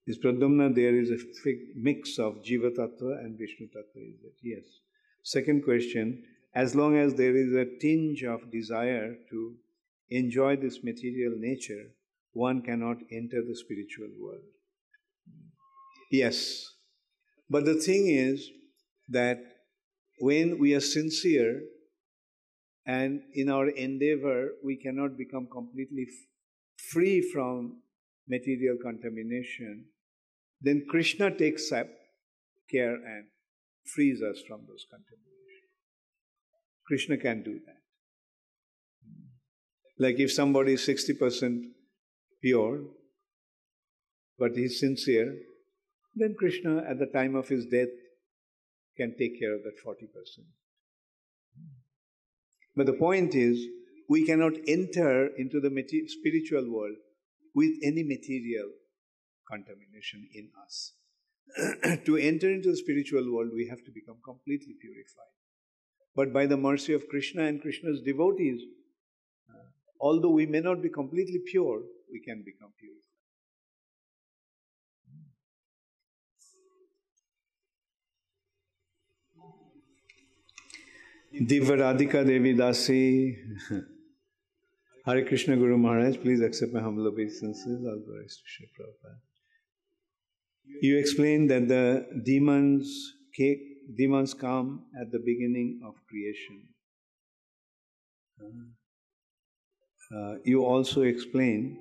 is Pradyumna, there is a mix of Jiva Tattva and Vishnu Tattva, is it? Yes. Second question, as long as there is a tinge of desire to enjoy this material nature, one cannot enter the spiritual world. Yes. But the thing is that when we are sincere and in our endeavor, we cannot become completely free from material contamination, then Krishna takes care and frees us from those contaminations. Krishna can do that. Like if somebody is 60% pure, but he is sincere, then Krishna at the time of his death can take care of that 40%. But the point is, we cannot enter into the spiritual world with any material contamination in us. To enter into the spiritual world, we have to become completely purified. But by the mercy of Krishna and Krishna's devotees, although we may not be completely pure, we can become purified. Divya Radhika Devi Dasi. Hare Krishna Guru Maharaj, please accept my humble obeisances. All glories to Srila Prabhupada. You explained that the demons come at the beginning of creation. You also explained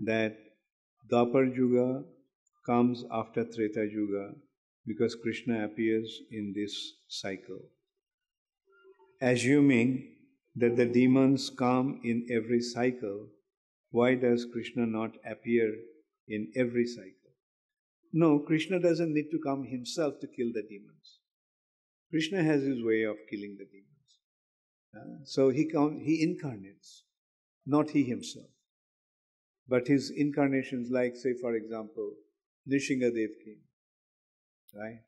that Dwapar Yuga comes after Treta Yuga because Krishna appears in this cycle. Assuming that the demons come in every cycle, why does Krishna not appear in every cycle? No, Krishna doesn't need to come himself to kill the demons. Krishna has his way of killing the demons. So he incarnates, not he himself. But his incarnations, like say for example, Nishingadev came, right?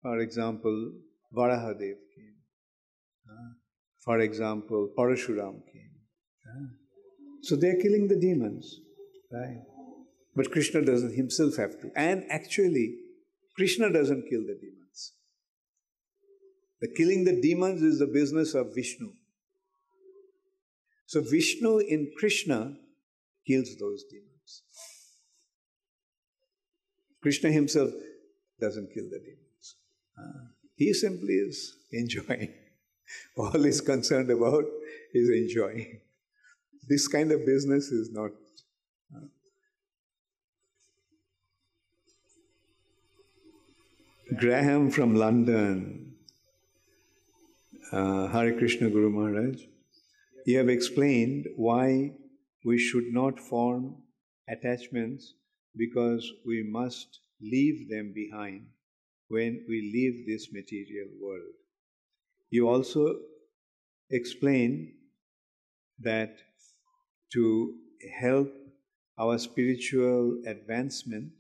For example, Varahadev came. For example, Parashuram came. So they're killing the demons, right? But Krishna doesn't himself have to. And actually, Krishna doesn't kill the demons. The killing the demons is the business of Vishnu. So Vishnu in Krishna kills those demons. Krishna himself doesn't kill the demons. He simply is enjoying. All he's concerned about is enjoying. This kind of business is not. Graham from London. Hare Krishna Guru Maharaj. You have explained why we should not form attachments because we must leave them behind when we leave this material world. You also explain that to help our spiritual advancement,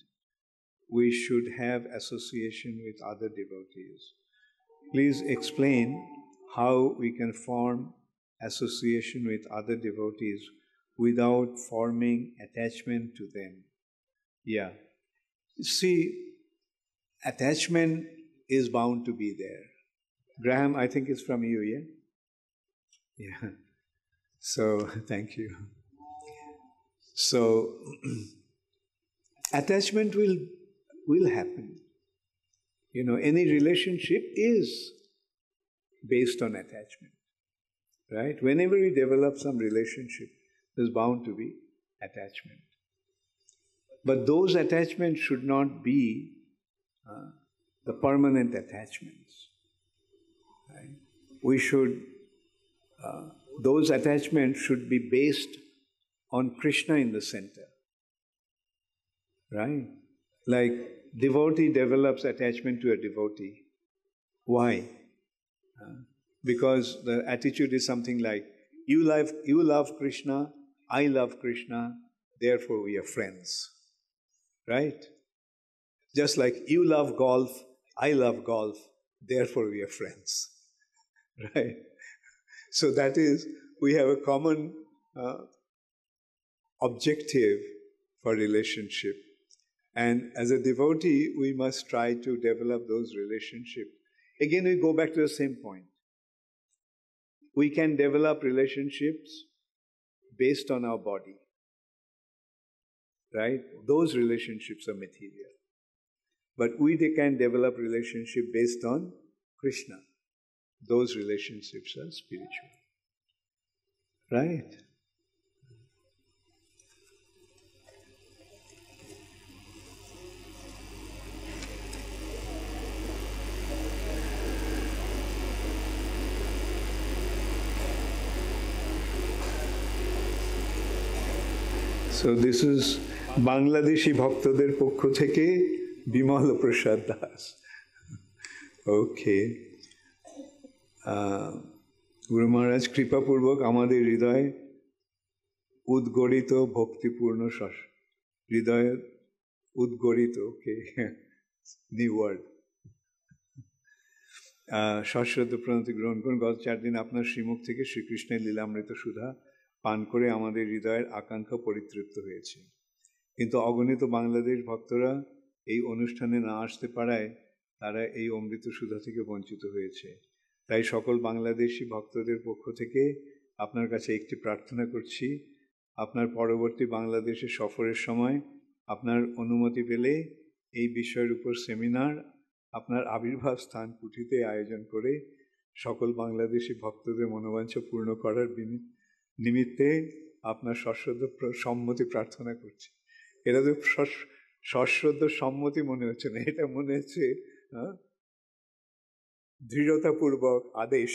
we should have association with other devotees. Please explain how we can form association with other devotees without forming attachment to them. Yeah. See, attachment is bound to be there. Graham, I think it's from you, yeah? Yeah. So, thank you. So, attachment will happen. You know, any relationship is based on attachment, right? Whenever we develop some relationship, there's bound to be attachment. But those attachments should not be the permanent attachments. Right? We should, those attachments should be based on Krishna in the center. Right? Like devotee develops attachment to a devotee. Why? Because the attitude is something like, you love Krishna, I love Krishna, therefore we are friends. Right? Just like you love golf, I love golf, therefore we are friends. Right? So that is, we have a common objective for relationship. And as a devotee, we must try to develop those relationships. Again, we go back to the same point. We can develop relationships based on our body. Right? Those relationships are material. But we can develop relationship based on Krishna. Those relationships are spiritual. Right? So this is Bangladeshi Bhaktader Pokho Theke Bimala Prasad Das. Okay. Guru Maharaj Kripa Purvak Amader Hriday Udgorito Bhakti Purna Shash. Hriday Udgorito, okay. New word. Shashraddha Pranati গ্রহণ করুন। গত 4 দিন আপনার শ্রীমুখ থেকে শ্রীকৃষ্ণের লীলামৃত সুধা পান করে আমাদের হৃদয়ের আকাঙ্ক্ষা পরিতৃপ্ত হয়েছে। কিন্তু অগণিত বাংলাদেশ ভক্তরা এই অনুষ্ঠানে না আসতে পারায় তারা এই অমৃত সুধা থেকে বঞ্চিত হয়েছে। তাই সকল বাংলাদেশি ভক্তদের পক্ষ থেকে আপনার কাছে একটি প্রার্থনা করছি, আপনার পরবর্তী বাংলাদেশে সফরের সময় আপনার অনুমতি পেলে এই বিষয়ের উপর সেমিনার আপনার আবির্ভাব স্থান কুঠিতে আয়োজন করে সকল বাংলাদেশি ভক্তদের মনোবাঞ্ছা পূর্ণ করার নিমিত্তে আপনার সশ্রদ্ধ সম্মতি প্রার্থনা করছি। এটা তো সশ্রদ্ধ সম্মতি মনে হচ্ছে না, এটা মনে হচ্ছে দৃঢ়তাপূর্বক আদেশ।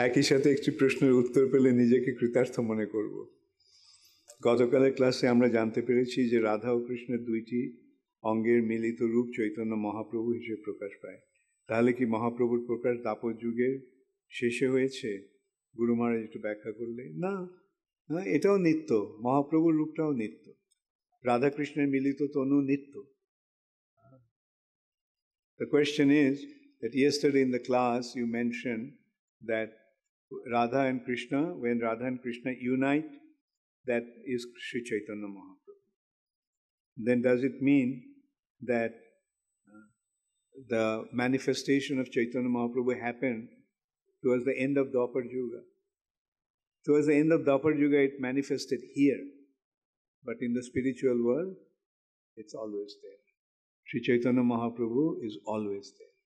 একই সাথে একটি প্রশ্নের উত্তর পেলে নিজেকে কৃতার্থ মনে করব। গতকালের ক্লাসে আমরা জানতে পেরেছি যে রাধা ও কৃষ্ণের দুইটি অঙ্গের মিলিত রূপ চৈতন্য মহাপ্রভু হিসেবে প্রকাশ পায়। তাহলে কি মহাপ্রভুর প্রকাশ দাপর যুগের শেষে হয়েছে? গুরু মহারাজ একটু ব্যাখ্যা করলে। না, এটাও নিত্য, মহাপ্রভুর রূপটাও নিত্য, রাধা কৃষ্ণের মিলিত তনু নিত্য। The question is that yesterday in the class you mentioned that Radha and Krishna, when Radha and Krishna unite, that is Sri Chaitanya Mahaprabhu. Then does it mean that the manifestation of Chaitanya Mahaprabhu happened towards the end of Dwapar Yuga? Towards the end of Dwapar Yuga it manifested here, but in the spiritual world it's always there. Sri Chaitanya Mahaprabhu is always there.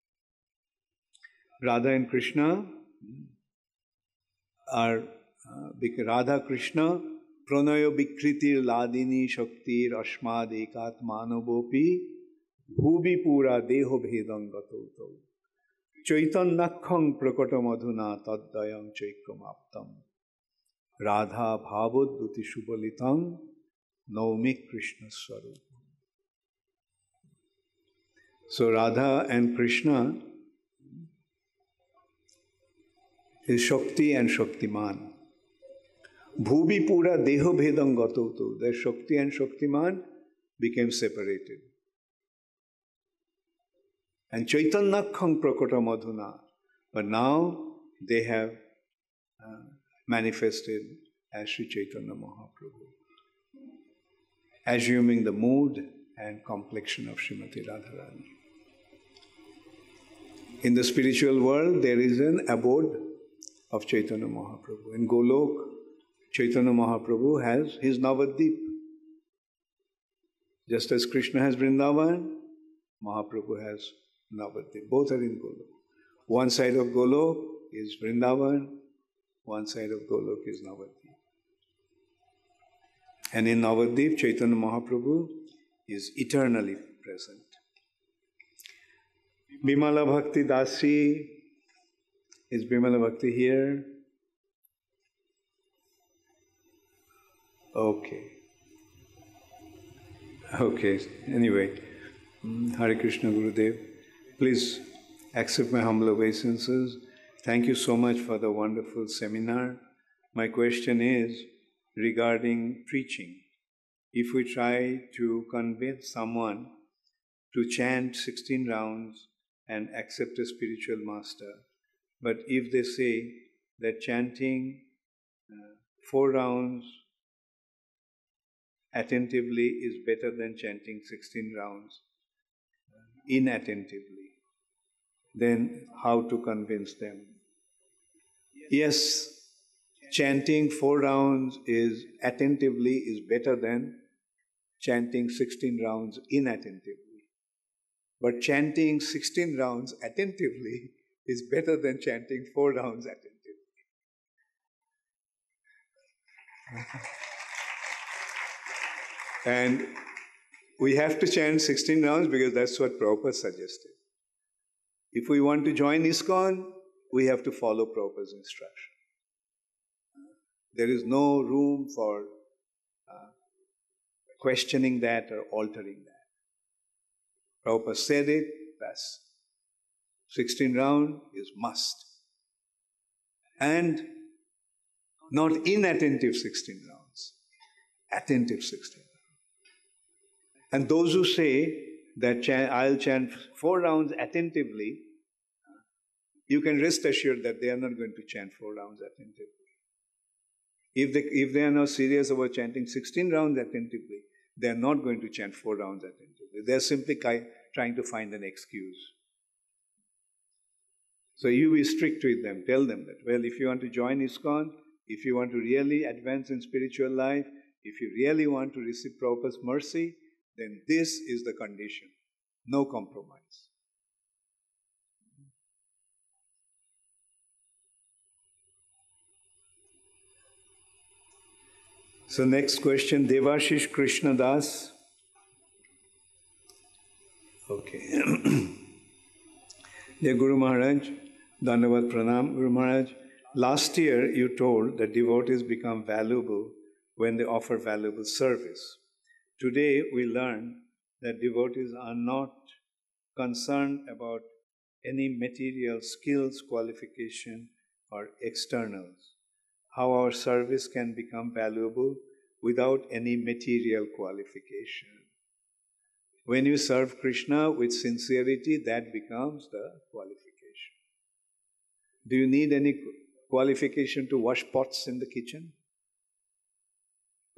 Radha and Krishna are Radha Krishna Pranayo Bikritir Ladini Shaktir Ashmad Ekat Manobopi Bhubi Pura Deho Bhedangatauto Chaitannakhang Prakata Madhuna Taddayam Chaikamaptam Radha Bhavoddhuti Shubalitang Naumi Krishna Swarup. So Radha and Krishna is Shakti and Shaktiman. Bhubi Pura Deho Bhedam Gatauto. Their Shakti and Shaktiman became separated. And Chaitannakhang Prakata Madhuna. But now they have manifested as Sri Chaitanya Mahaprabhu, assuming the mood and complexion of Srimati Radharani. In the spiritual world, there is an abode of Chaitanya Mahaprabhu. In Golok, Chaitanya Mahaprabhu has his Navadvip. Just as Krishna has Vrindavan, Mahaprabhu has Navadvip. Both are in Golok. One side of Golok is Vrindavan, one side of Golok is Navadvip. And in Navadvip, Chaitanya Mahaprabhu is eternally present. Bimala Bhakti Dasi. Is Bimala Bhakti here? Okay. Okay. Anyway, Hare Krishna Gurudev. Please accept my humble obeisances. Thank you so much for the wonderful seminar. My question is regarding preaching. If we try to convince someone to chant 16 rounds and accept a spiritual master, but if they say that chanting 4 rounds attentively is better than chanting 16 rounds inattentively, then how to convince them? Yes, chanting 4 rounds is attentively is better than chanting 16 rounds inattentively. But chanting 16 rounds attentively is better than chanting 4 rounds attentively. And we have to chant 16 rounds because that's what Prabhupada suggested. If we want to join ISKCON, we have to follow Prabhupada's instruction. There is no room for questioning that or altering that. Prabhupada said it, that's 16 round is must. And not inattentive 16 rounds, attentive 16 rounds. And those who say that I'll chant 4 rounds attentively, you can rest assured that they are not going to chant 4 rounds attentively. If they are not serious about chanting 16 rounds attentively, they are not going to chant 4 rounds attentively. They are simply trying to find an excuse. So you be strict with them. Tell them that, well, if you want to join ISKCON, if you want to really advance in spiritual life, if you really want to receive Prabhupada's mercy, then this is the condition. No compromise. So next question, Devashish Krishna Das. Okay. Dear Guru Maharaj, Dandavad Pranam, Guru Maharaj. Last year you told that devotees become valuable when they offer valuable service. Today we learn that devotees are not concerned about any material skills, qualification, or externals. How our service can become valuable without any material qualification. When you serve Krishna with sincerity, that becomes the qualification. Do you need any qualification to wash pots in the kitchen?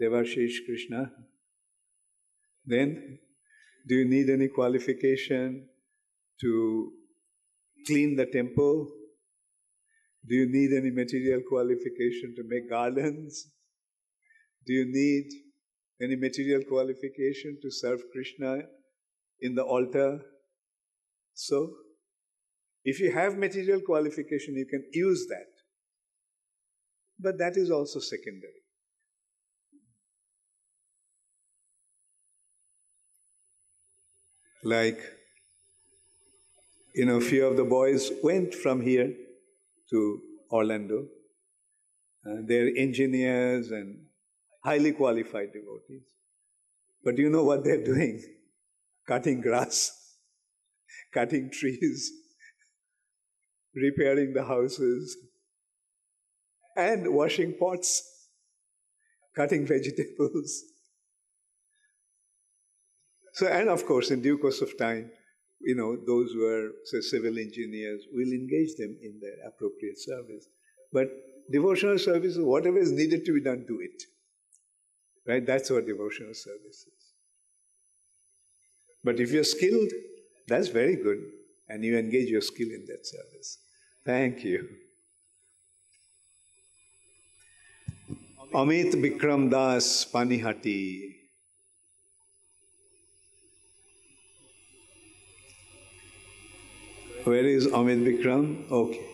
Devashish Krishna. Then, do you need any qualification to clean the temple? Do you need any material qualification to make gardens? Do you need any material qualification to serve Krishna in the altar? So, if you have material qualification, you can use that. But that is also secondary. Like, a few of the boys went from here to Orlando. They're engineers and highly qualified devotees. But you know what they're doing? Cutting grass, cutting trees, repairing the houses, and washing pots, cutting vegetables. So, and of course, in due course of time, those who are, say, civil engineers, will engage them in their appropriate service. But devotional service, whatever is needed to be done, do it. Right? That's what devotional service is. But if you're skilled, that's very good. And you engage your skill in that service. Thank you. Amit Bikram Das, Panihati. Where is Amit Bikram? Okay.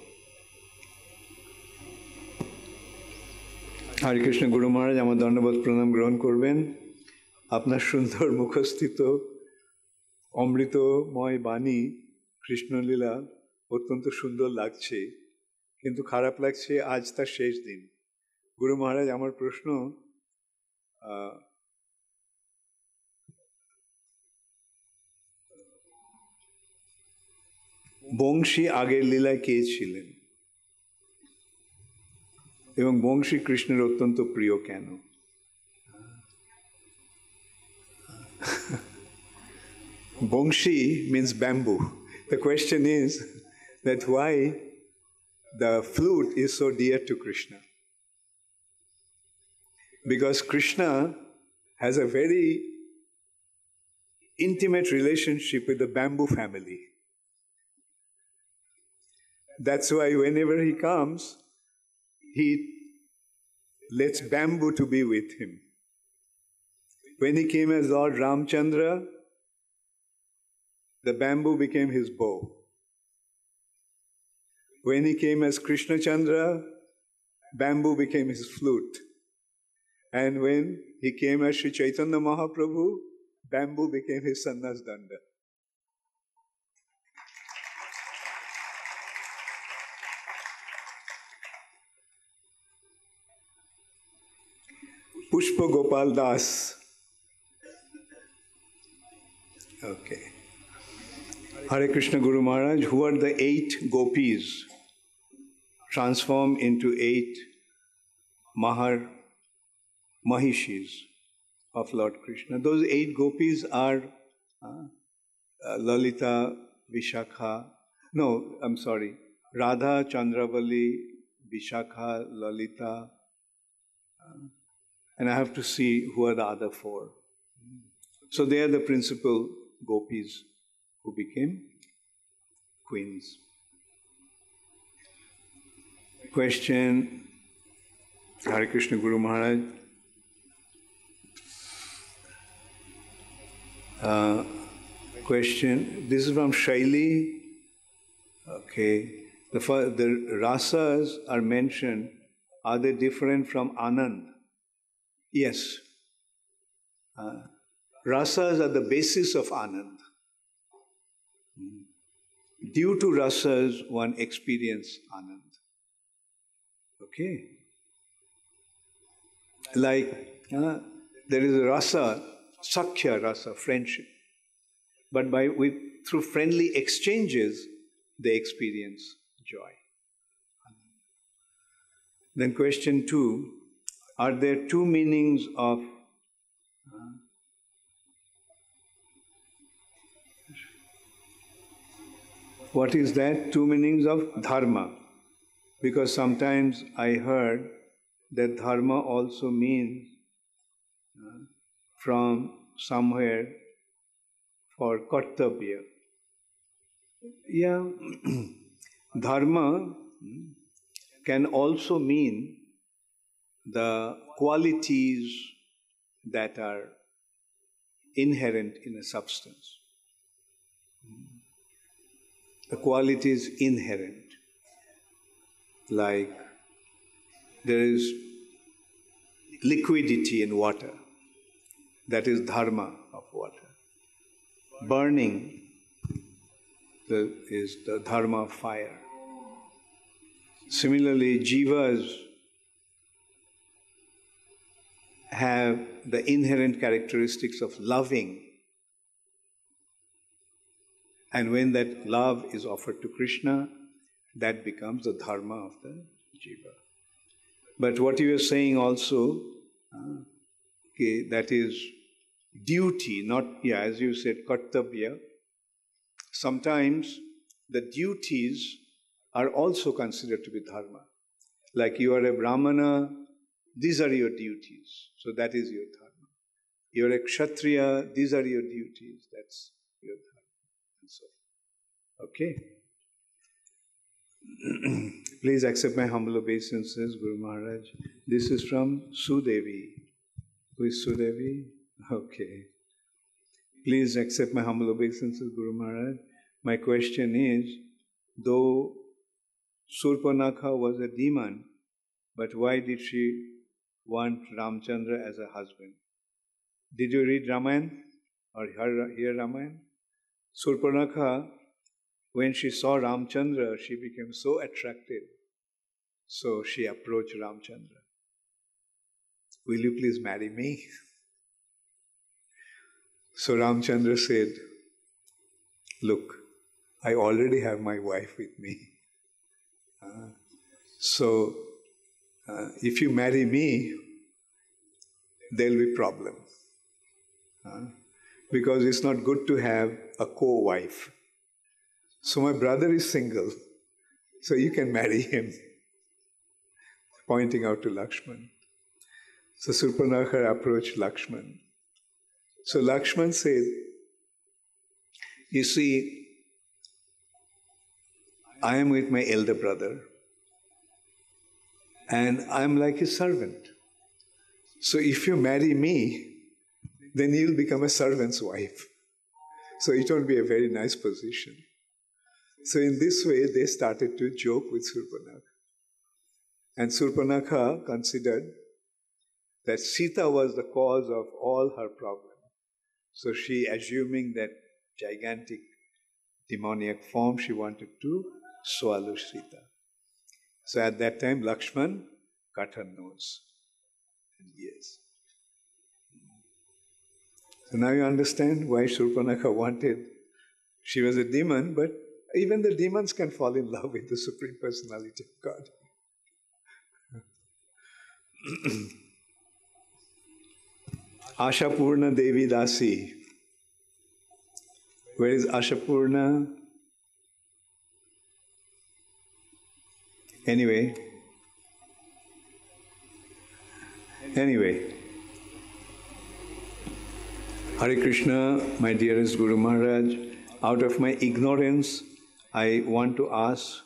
Hare Krishna Guru Maharaj, আমার দণ্ডবোধ প্রণাম গ্রহণ করবেন। আপনার সুন্দর মুখস্থিত অমৃতময় বাণী কৃষ্ণ লীলা অত্যন্ত সুন্দর লাগছে, কিন্তু খারাপ লাগছে আজ তার শেষ দিন। গুরু মহারাজ, আমার প্রশ্ন, বংশী আগের লীলায় কে ছিলেন এবং বংশী কৃষ্ণের অত্যন্ত প্রিয় কেন? Bongshi means bamboo. The question is that why the flute is so dear to Krishna. Because Krishna has a very intimate relationship with the bamboo family. That's why whenever he comes, he lets bamboo to be with him. When he came as Lord Ramchandra, the bamboo became his bow. When he came as Krishna Chandra, bamboo became his flute. And when he came as Sri Chaitanya Mahaprabhu, bamboo became his sannyas danda. Pushpa Gopal Das. Okay. Hare Krishna Guru Maharaj, who are the 8 gopis transformed into 8 Mahishis of Lord Krishna? Those 8 gopis are Lalita, Vishakha, no, I'm sorry, Radha, Chandravali, Vishakha, Lalita, and I have to see who are the other 4. So they are the principal gopis who became queens. Question, Hare Krishna Guru Maharaj. Question, this is from Shaili. Okay. The rasas are mentioned. Are they different from Anand? Yes. Rasas are the basis of Anand. Due to rasas, one experiences Anand. Okay? Like, there is a rasa, sakhya rasa, friendship. But through friendly exchanges, they experience joy. Then question 2, are there 2 meanings of what is that? 2 meanings of dharma. Because sometimes I heard that dharma also means from somewhere for kartabya. Yeah, dharma can also mean the qualities that are inherent in a substance. The quality is inherent. Like there is liquidity in water. That is dharma of water. Burning is the dharma of fire. Similarly, jivas have the inherent characteristics of loving. And when that love is offered to Krishna, that becomes the dharma of the jiva. But what you are saying also, that is duty, not, as you said, kartabya. Sometimes the duties are also considered to be dharma. Like you are a brahmana, these are your duties, so that is your dharma. You are a kshatriya, these are your duties, that's your dharma. And so, okay. Please accept my humble obeisances, Guru Maharaj. This is from Sudevi. Who is Sudevi? Okay. Please accept my humble obeisances, Guru Maharaj. My question is, though Surpanakha was a demon, but why did she want Ramchandra as a husband? Did you read Ramayana or hear Ramayana? Surpanakha when she saw Ramchandra, she became so attracted. So she approached Ramchandra. Will you please marry me? So Ramchandra said, look, I already have my wife with me. So if you marry me, there will be problem. Because it's not good to have a co-wife. So my brother is single, so you can marry him. Pointing out to Lakshman. So Surpanakha approached Lakshman. So Lakshman said, you see, I am with my elder brother, and I am like his servant. So if you marry me, then you'll become a servant's wife. So it won't be a very nice position. So in this way, they started to joke with Surpanakha. And Surpanakha considered that Sita was the cause of all her problems. So she, assuming that gigantic demoniac form, she wanted to swallow Sita. So at that time, Lakshman cut her nose and ears. So now you understand why Surpanakha wanted. She was a demon, but even the demons can fall in love with the Supreme Personality of God. Ashapurna Devi Dasi. Where is Ashapurna? Anyway. Hare Krishna, my dearest Guru Maharaj, out of my ignorance, I want to ask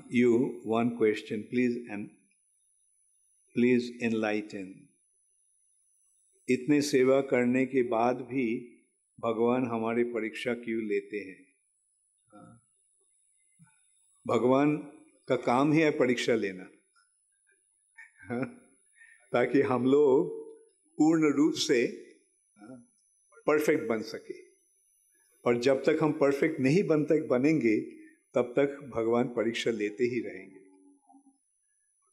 you one question, please, and please enlighten. इतने सेवा करने के बाद भी भगवान हमारी परीक्षा क्यों लेते हैं? भगवान का काम ही है परीक्षा लेना, ताकि हम लोग पूर्ण रूप से परफेक्ट बन सके. और जब तक हम परफेक्ट नहीं बनेंगे, तब तक भगवान परीक्षा लेते ही रहेंगे.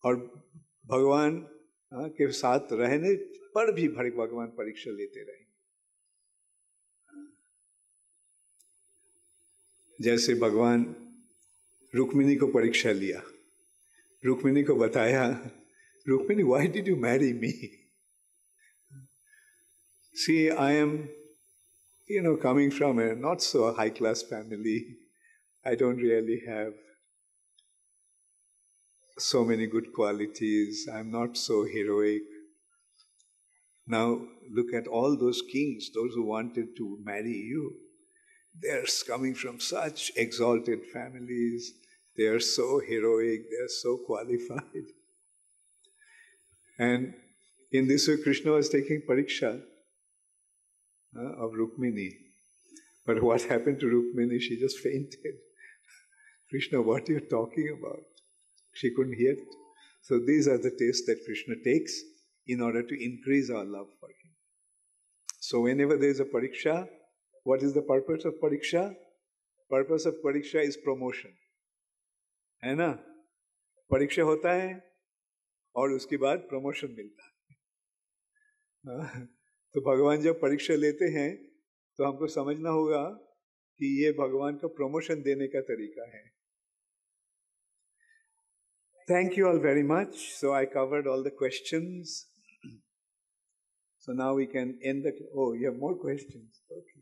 और भगवान के साथ रहने पर भी भगवान परीक्षा लेते रहेंगे. जैसे भगवान रुक्मिणी को परीक्षा लिया. रुक्मिणी को बताया, Rukmini, why did you marry me? See, I am, coming from a not so high class family. I don't really have so many good qualities. I'm not so heroic. Now, look at all those kings, those who wanted to marry you. They're coming from such exalted families. They are so heroic, they are so qualified. And in this way, Krishna was taking pariksha of Rukmini. But what happened to Rukmini? She just fainted. Krishna, what are you talking about? She couldn't hear it. So these are the tests that Krishna takes in order to increase our love for him. So whenever there is a pariksha, what is the purpose of pariksha? Purpose of pariksha is promotion. है ना? परीक्षा होता है और उसके बाद promotion मिलता है. तो भगवान जब परीक्षा लेते हैं तो हमको समझना होगा कि ये भगवान का प्रमोशन देने का तरीका है. Thank you all very much. So I covered all the questions. So now we can end the... Oh, you have more questions. Okay.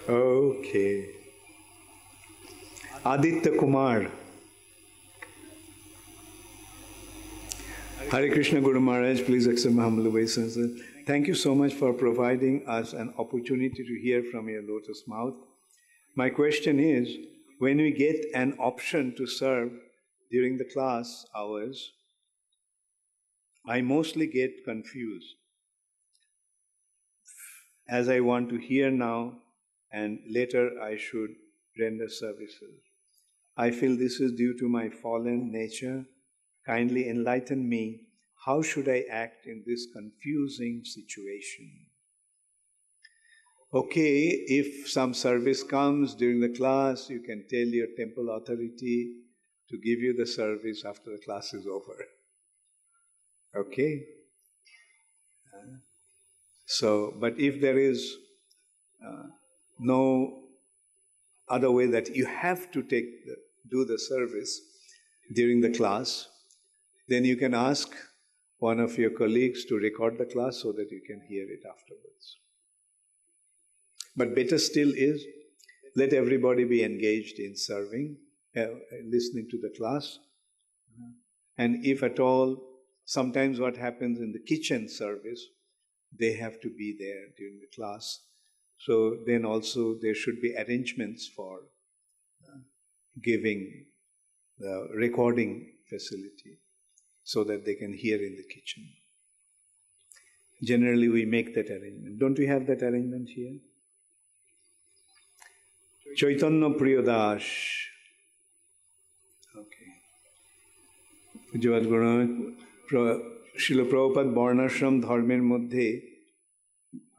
Okay. Aditya Kumar. Hare Krishna Guru Maharaj, please accept my humble obeisance. Thank you so much for providing us an opportunity to hear from your lotus mouth. My question is, when we get an option to serve during the class hours, I mostly get confused, as I want to hear now and later I should render services. I feel this is due to my fallen nature. Kindly enlighten me how should I act in this confusing situation? Okay, if some service comes during the class, you can tell your temple authority to give you the service after the class is over. Okay? But if there is no other way that you have to do the service during the class, then you can ask one of your colleagues to record the class so that you can hear it afterwards. But better still is, let everybody be engaged in serving, listening to the class. And if at all, sometimes what happens in the kitchen service, they have to be there during the class. So then also there should be arrangements for giving the recording facility so that they can hear in the kitchen. Generally we make that arrangement. Don't we have that arrangement here? Chaitanya Priya Das. Okay. Pujavad Guru, Srila Prabhupada Varnashram Dharmer Moddhe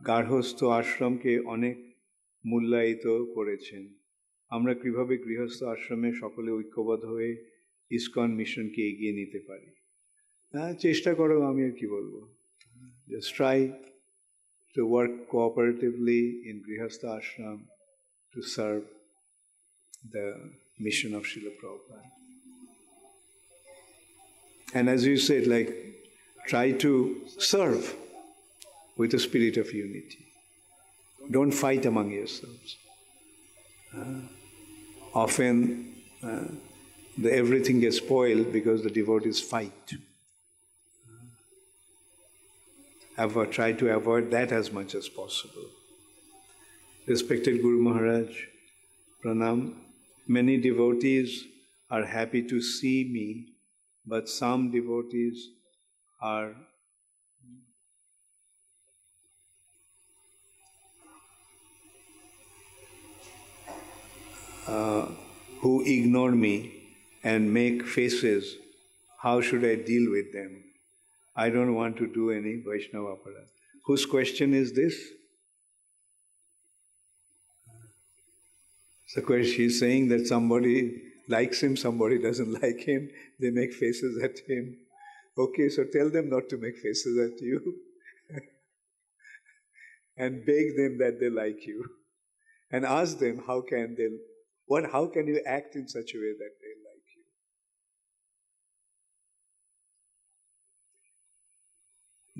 গার্হস্থ আশ্রমকে অনেক মূল্যায়িত করেছেন। আমরা কিভাবে গৃহস্থ আশ্রমে সকলে ঐক্যবদ্ধ হয়ে ইসকন মিশনকে এগিয়ে নিতে পারি? চেষ্টা করো, আমি আর কি বলবো। Just try to work cooperatively in Grihastha ashram to serve the mission of Srila Prabhupada. And as you said, try to serve with a spirit of unity. Don't fight among yourselves. Often everything gets spoiled because the devotees fight. Try to avoid that as much as possible. Respected Guru Maharaj, Pranam, many devotees are happy to see me, but some devotees are who ignore me and make faces. How should I deal with them? I don't want to do any Vaishnava aparadh. Whose question is this? So she's saying that somebody likes him, somebody doesn't like him, they make faces at him. Okay, so tell them not to make faces at you and beg them that they like you. And ask them how can you act in such a way that they like you?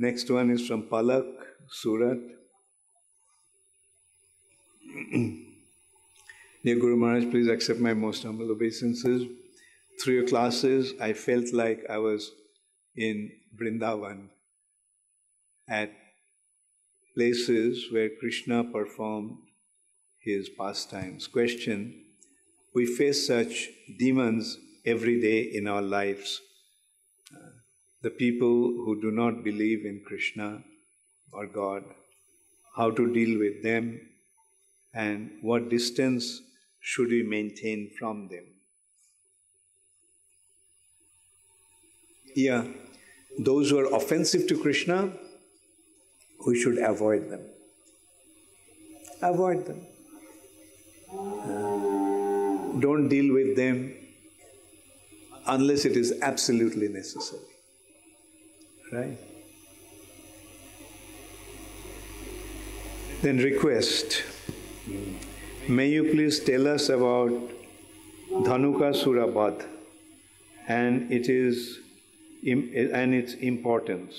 Next one is from Palak, Surat. Dear Guru Maharaj, please accept my most humble obeisances. Through your classes, I felt like I was in Vrindavan, at places where Krishna performed his pastimes. Question: we face such demons every day in our lives. The people who do not believe in Krishna or God, how to deal with them, and what distance should we maintain from them? Yeah, those who are offensive to Krishna, we should avoid them. Avoid them. Don't deal with them unless it is absolutely necessary. Right? Then request. May you please tell us about Dhanukasura Badh and its importance.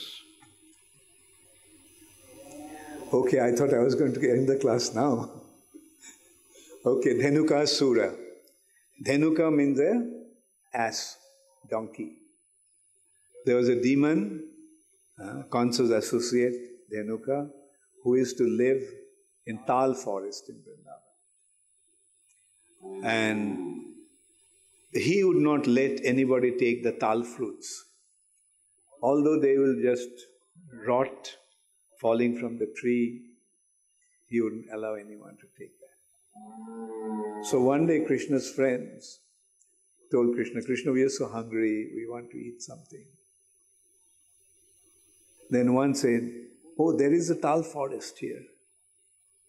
Okay, I thought I was going to end the class now. Okay, Dhanukasura. Dhanuka means a ass, donkey. There was a demon, Kansa's associate, Dhanuka, who used to live in Tal forest in Vrindavan. And he would not let anybody take the Tal fruits. Although they will just rot, falling from the tree, he wouldn't allow anyone to take that. So one day Krishna's friends told Krishna, Krishna, we are so hungry, we want to eat something. Then one said, oh, there is a tal forest here.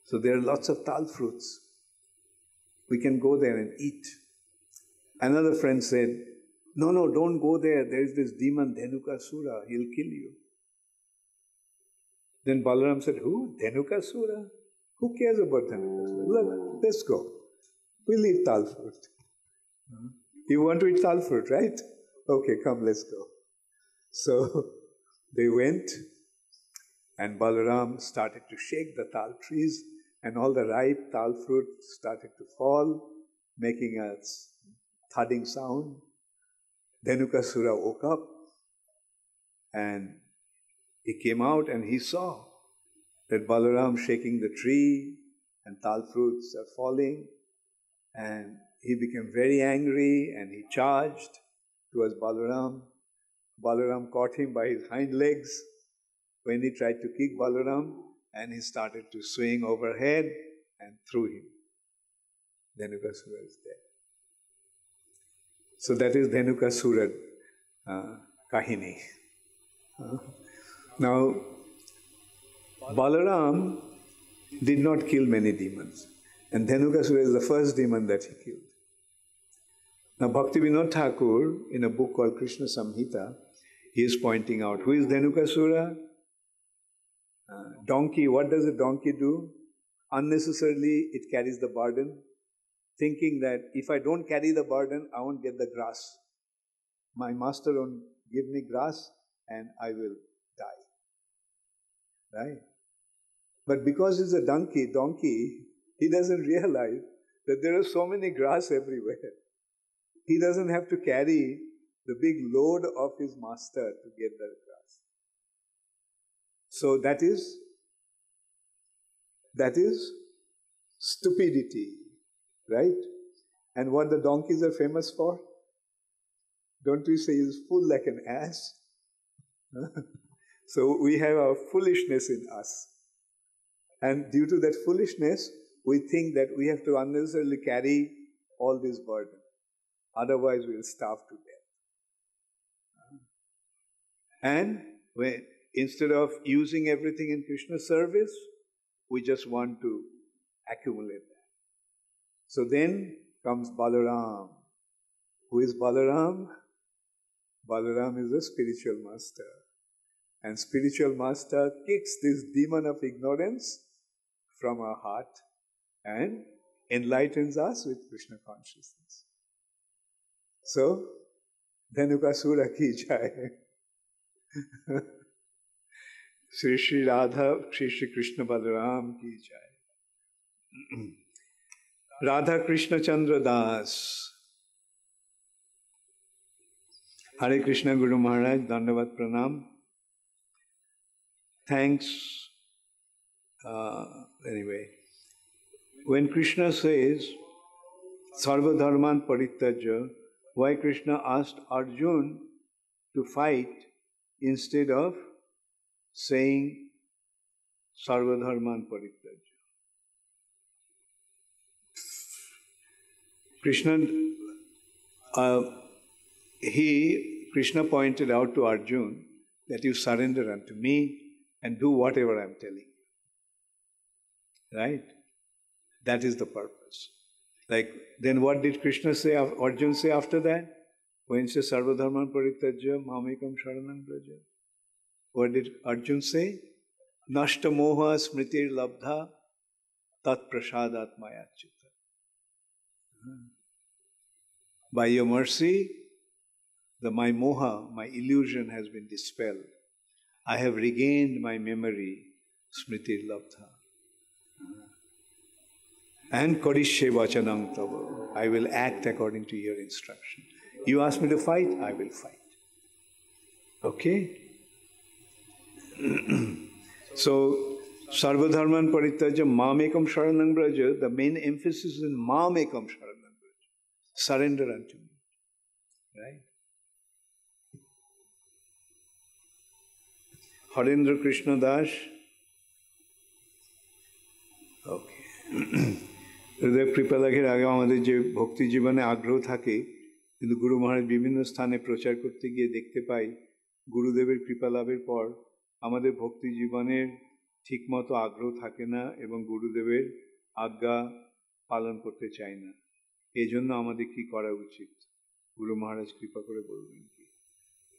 So there are lots of tal fruits. We can go there and eat. Another friend said, no, don't go there. There is this demon, Dhenukasura. He'll kill you. Then Balaram said, who? Dhenukasura? Who cares about Dhenukasura? Look, let's go. We'll eat tal fruit. You want to eat tal fruit, right? Okay, come, let's go. So they went, and Balaram started to shake the tal trees, and all the ripe tal fruit started to fall, making a thudding sound. Dhenukasura woke up, and he came out and he saw that Balaram shaking the tree, and tal fruits are falling, and he became very angry and he charged towards Balaram. Balaram caught him by his hind legs when he tried to kick Balaram, and he started to swing overhead and threw him. Dhenukasura is dead. So that is Dhenukasura Kahini. Now, Balaram did not kill many demons, and Dhenukasura is the first demon that he killed. Now, Bhaktivinoda Thakur, in a book called Krishna Samhita, he is pointing out, who is Dhenukasura? Donkey, what does a donkey do? Unnecessarily, it carries the burden, thinking that if I don't carry the burden, I won't get the grass. My master won't give me grass and I will die. Right? But because he's a donkey, he doesn't realize that there are so many grass everywhere. He doesn't have to carry the big load of his master to get the grass. So that is stupidity, right? And what the donkeys are famous for? Don't we say he's full like an ass? So we have our foolishness in us. And due to that foolishness, we think that we have to unnecessarily carry all this burden. Otherwise, we'll starve to death. And instead of using everything in Krishna's service, we just want to accumulate that. So then comes Balaram. Who is Balaram? Balaram is a spiritual master. And spiritual master kicks this demon of ignorance from our heart and enlightens us with Krishna consciousness. So, Dhenukasura ki jai. Shri Shri Radha, Shri Shri Krishna Balaram ki jai. Radha Krishna Chandra Das. Hare Krishna Guru Maharaj, Dandavat Pranam. Thanks. Anyway, when Krishna says, Sarva Dharman Parityajya, why Krishna asked Arjun to fight instead of saying Sarva Dharman Parityajya? Krishna pointed out to Arjun that you surrender unto me and do whatever I am telling you. Right? That is the purpose. Like, then what did Krishna say, Arjun say after that? When he says, Sarva Dharman Parityajya, Mamekam Sharanam Braja. What did Arjun say? Nashta moha smritir labdha tat prasadat mayachyuta. By your mercy, my moha, my illusion has been dispelled. I have regained my memory, smritir labdha. And Kodishe Vachanam Tava. I will act according to your instruction. You ask me to fight, I will fight. Okay? So, Sarva Dharman Parityajya Mamekam Sharanam Braja, the main emphasis is in Mamekam Sharanam Braja. Surrender unto me. Right? Harendra Krishna Das. Okay. হৃদয় কৃপা লাঘের আগে আমাদের যে ভক্তি জীবনে আগ্রহ থাকে, কিন্তু গুরু মহারাজ বিভিন্ন স্থানে প্রচার করতে গিয়ে দেখতে পাই গুরুদেবের কৃপা লাভের পর আমাদের ভক্তি জীবনের ঠিকমতো আগ্রহ থাকে না এবং গুরুদেবের আজ্ঞা পালন করতে চাই না। এজন্য আমাদের কি করা উচিত? Guru Maharaj কৃপা করে বলবেন কি?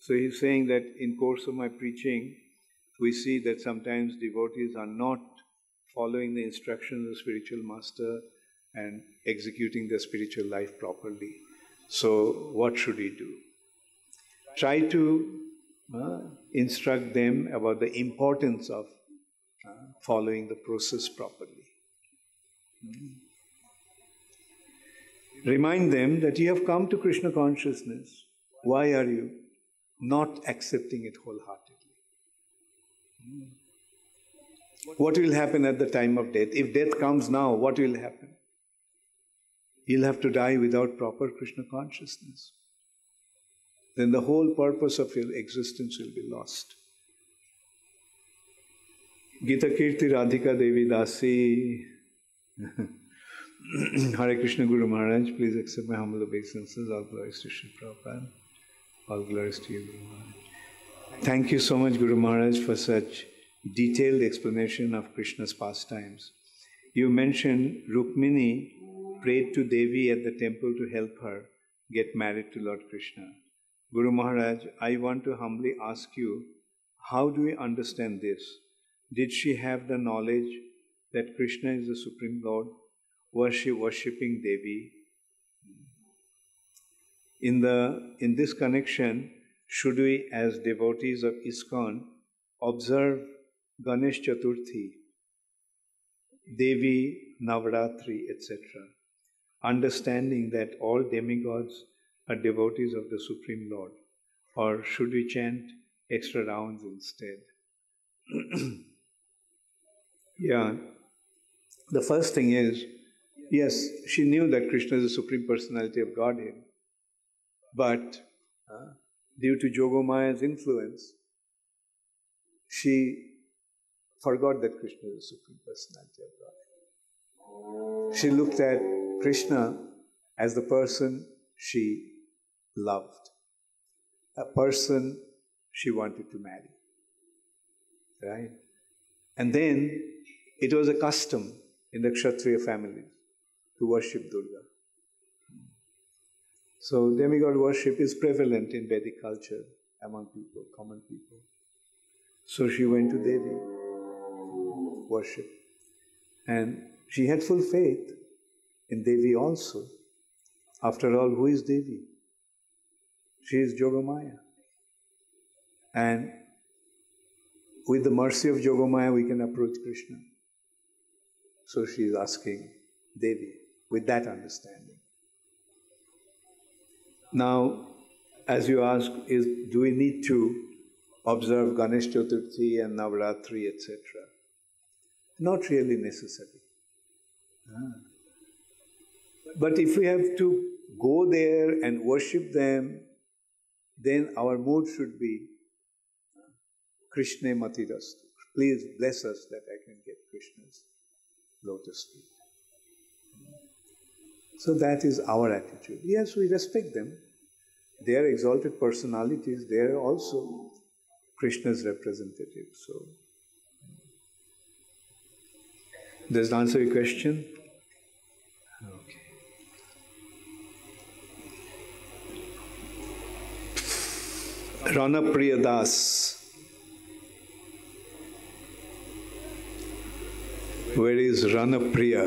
So he's saying that in course of my preaching, we see that sometimes devotees are not following the instructions of the spiritual master and executing their spiritual life properly. So what should we do? Try to instruct them about the importance of following the process properly. Remind them that you have come to Krishna consciousness. Why are you not accepting it wholeheartedly? What will happen at the time of death? If death comes now, what will happen? You'll have to die without proper Krishna consciousness. Then the whole purpose of your existence will be lost. Gita Kirti Radhika Devi Dasi. Hare Krishna Guru Maharaj, please accept my humble obeisances. All glories to Sri Prabhupada. All glories to you, Guru Maharaj. Thank you so much, Guru Maharaj, for such detailed explanation of Krishna's pastimes. You mentioned Rukmini prayed to Devi at the temple to help her get married to Lord Krishna. Guru Maharaj, I want to humbly ask you, how do we understand this? Did she have the knowledge that Krishna is the Supreme Lord? Was she worshipping Devi? In this connection, should we, as devotees of ISKCON, observe Ganesh Chaturthi, Devi Navratri, etc., understanding that all demigods are devotees of the Supreme Lord? Or should we chant extra rounds instead? Yeah, the first thing is, yes, she knew that Krishna is the Supreme Personality of Godhead, but due to Yogomaya's influence, she forgot that Krishna is the Supreme Personality of Godhead. She looked at Krishna as the person she loved, a person she wanted to marry, right? And then it was a custom in the Kshatriya families to worship Durga. So demigod worship is prevalent in Vedic culture among people, common people. So she went to Devi worship. And she had full faith in Devi also. After all, who is Devi? She is Yogamaya. And with the mercy of Yogamaya, we can approach Krishna. So she is asking Devi with that understanding. Now, as you ask, do we need to observe Ganesh Chaturthi and Navratri, etc.? Not really necessary. But if we have to go there and worship them, then our mood should be Krishna Matirastu. Please bless us that I can get Krishna's lotus feet. So that is our attitude. Yes, we respect them. They are exalted personalities. They are also Krishna's representatives. So, does that answer your question? Okay. Rana Priya Das. Where is Rana Priya?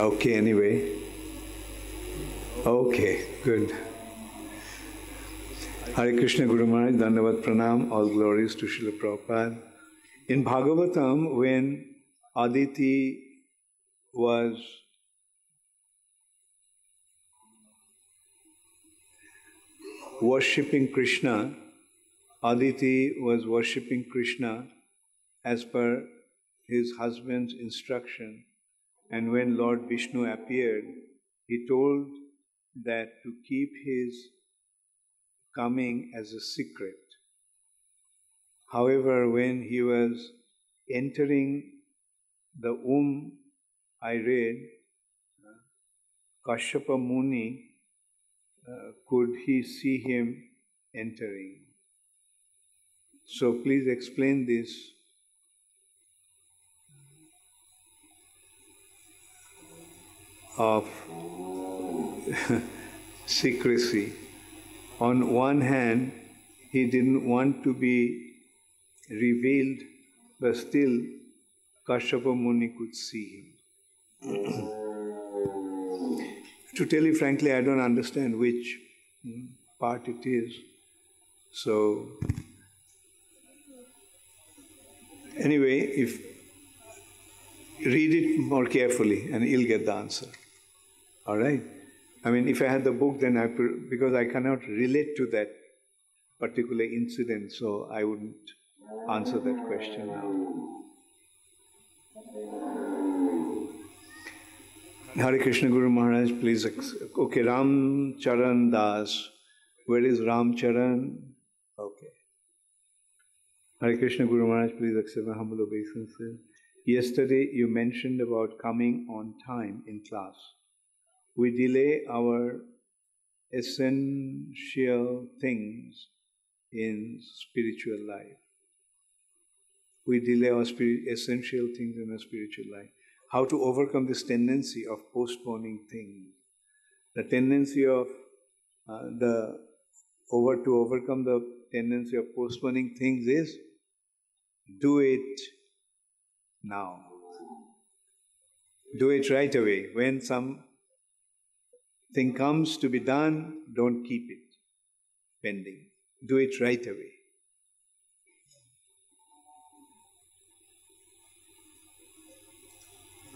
Okay, anyway. Okay, good. Hare Krishna Guru Maharaj, Dandavat Pranam, all glories to Srila Prabhupada. In Bhagavatam, when Aditi was worshipping Krishna, Aditi was worshipping Krishna as per his husband's instruction. And when Lord Vishnu appeared, he told that to keep his coming as a secret. However, when he was entering the womb, I read, Kashyapa Muni, could he see him entering. So please explain this of secrecy. On one hand, he didn't want to be revealed, but still Kashyapa Muni could see him. To tell you frankly, I don't understand which part it is. So, anyway, if read it more carefully and you'll get the answer. All right? I mean, if I had the book, then because I cannot relate to that particular incident, so I wouldn't answer that question now. Hare Krishna Guru Maharaj, please. Okay, Ram Charan Das. Where is Ram Charan? Okay. Hare Krishna Guru Maharaj, please accept my humble obeisances. Yesterday you mentioned about coming on time in class. We delay our essential things in spiritual life. We delay our essential things in our spiritual life. How to overcome this tendency of postponing things. The tendency of to overcome the tendency of postponing things is do it now. Do it right away. When something comes to be done, don't keep it pending. Do it right away.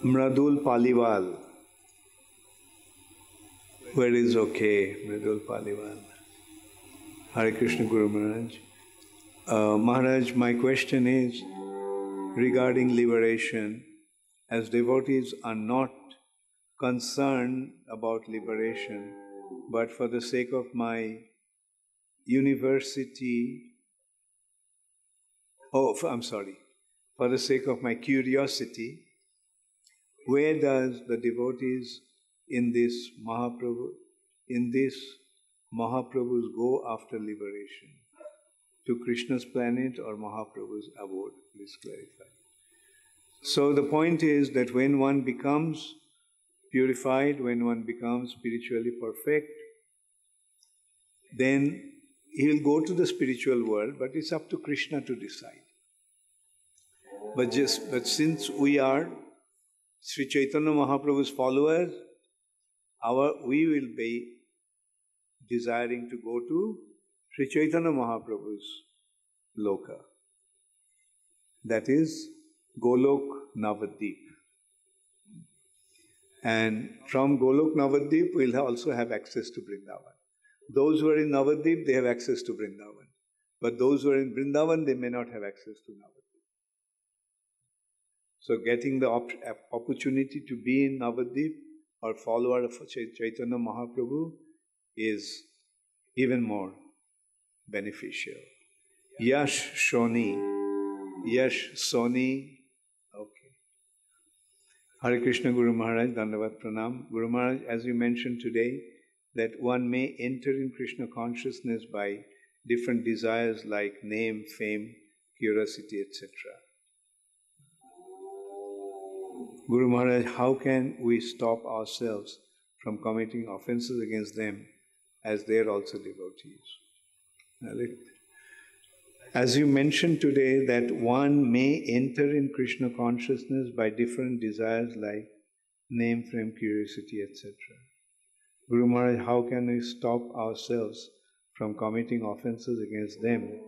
Mradul Paliwal. Where is okay? Mradul Paliwal. Hare Krishna Guru Maharaj. Maharaj, my question is regarding liberation. As devotees are not concerned about liberation, but for the sake of my university, for the sake of my curiosity, where does the devotees in this Mahaprabhu's go after liberation? To Krishna's planet or Mahaprabhu's abode? Please clarify. So the point is that when one becomes purified, when one becomes spiritually perfect, then he will go to the spiritual world, but it's up to Krishna to decide. But since we are Sri Chaitanya Mahaprabhu's followers, we will be desiring to go to Sri Chaitanya Mahaprabhu's loka. That is Golok Navadvip. And from Golok Navadvip, we'll also have access to Vrindavan. Those who are in Navadvip, they have access to Vrindavan. But those who are in Vrindavan, they may not have access to Navadvip. So getting the opportunity to be in Navadvip or follower of Chaitanya Mahaprabhu is even more beneficial. Yash Soni. Okay. Hare Krishna Guru Maharaj, Dandavat Pranam. Guru Maharaj, as you mentioned today, that one may enter in Krishna consciousness by different desires like name, fame, curiosity, etc. Guru Maharaj, how can we stop ourselves from committing offenses against them as they are also devotees? As you mentioned today that one may enter in Krishna consciousness by different desires like name, fame, curiosity, etc. Guru Maharaj, how can we stop ourselves from committing offenses against them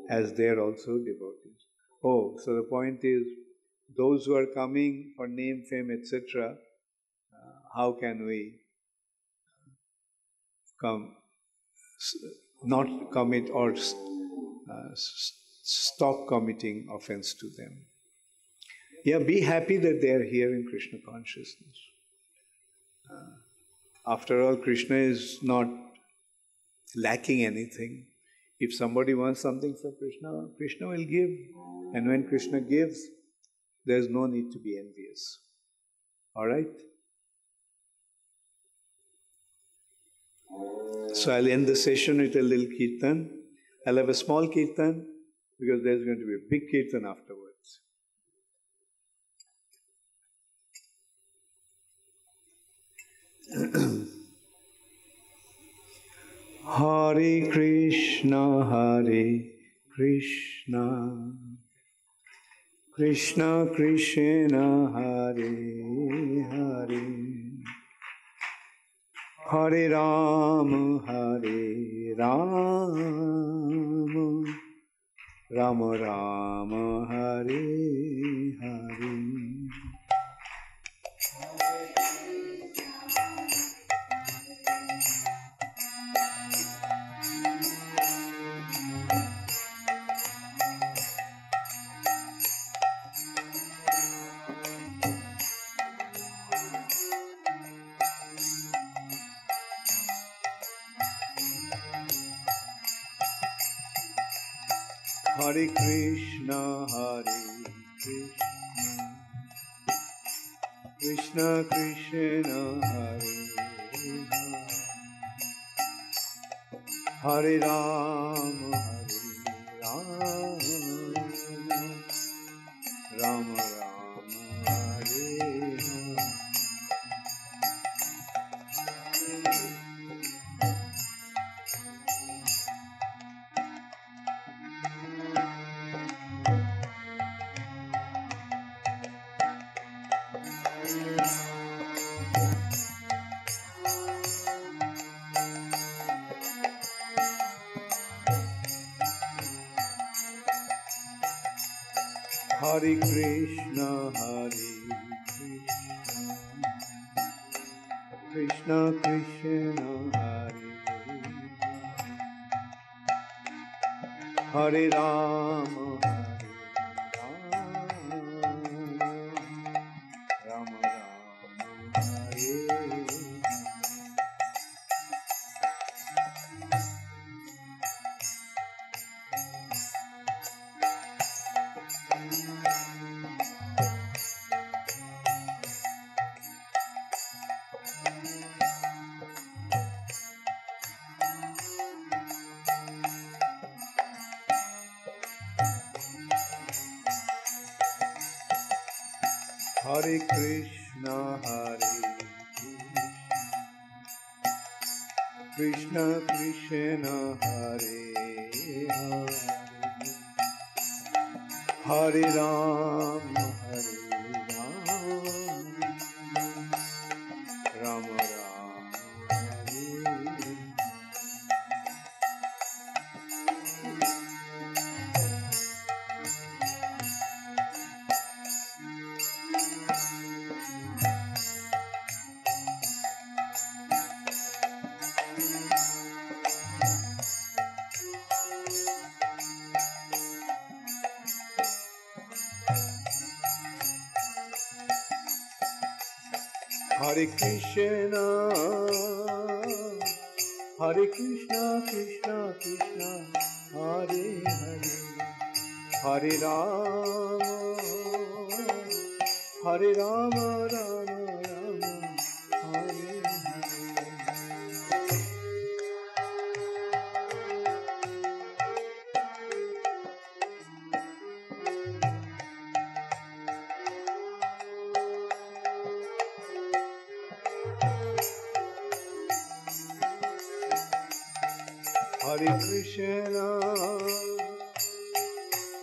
as they are also devotees? Oh, so the point is, those who are coming for name, fame, etc., how can we not commit or stop committing offense to them? Yeah, be happy that they are here in Krishna consciousness. After all, Krishna is not lacking anything. If somebody wants something from Krishna, Krishna will give. And when Krishna gives, there's no need to be envious. All right? So I'll end the session with a little kirtan. I'll have a small kirtan because there's going to be a big kirtan afterwards. Hare Krishna, Krishna Krishna, Hare Hare, Hare Rama, Rama Rama, Hare Hare. Hare Krishna, Krishna Krishna, Hare Hare, Hare Rama, Rama Rama, Hare Hare Krishna, Krishna Krishna, Hare Hare Rama, Rama Rama, Hare Hare Krishna, Krishna Krishna, Hare Hare, Hare Rama, Rama Rama, Hare Hare Krishna, Krishna Krishna, Hare Hare, Hare Rama, Rama Rama, Hare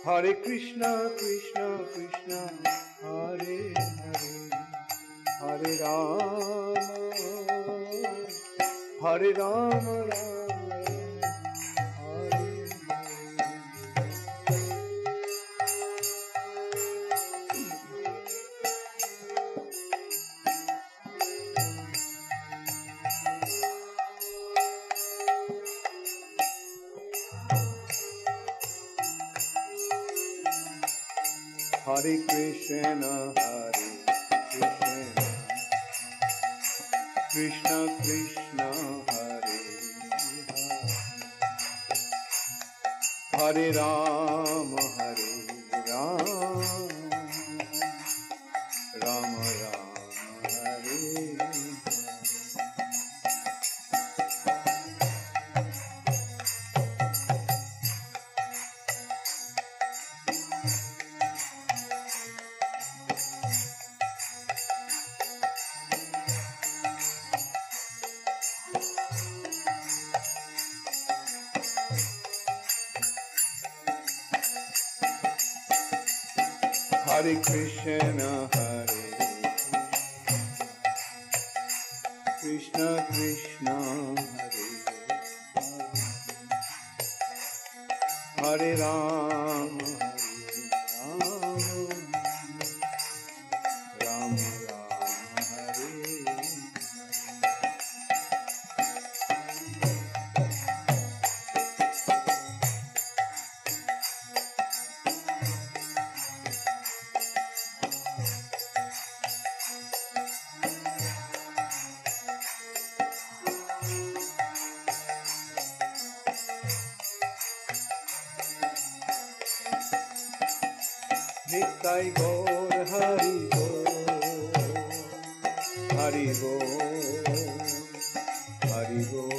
Hare Krishna, Krishna Krishna, Hare Hare, Hare Rama, Rama Hare Krishna, Krishna Krishna, Hare Hare, Hare Rama, Rama Rama, Hare Hare Krishna, Krishna Krishna, Hare Ram, Ram Ram, Hare. Nitai Gaur Hari Gaur, Hari Gaur, Hari Gaur.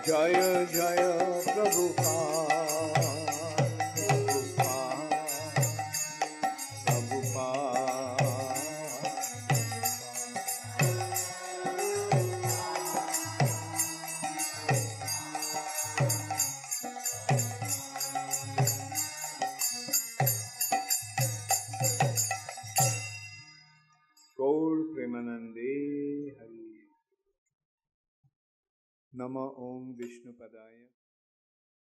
Jaya Jaya Prabhupada, Prabhupada. Gaur Premanande Hari. Nama Om Vishnu Padaya.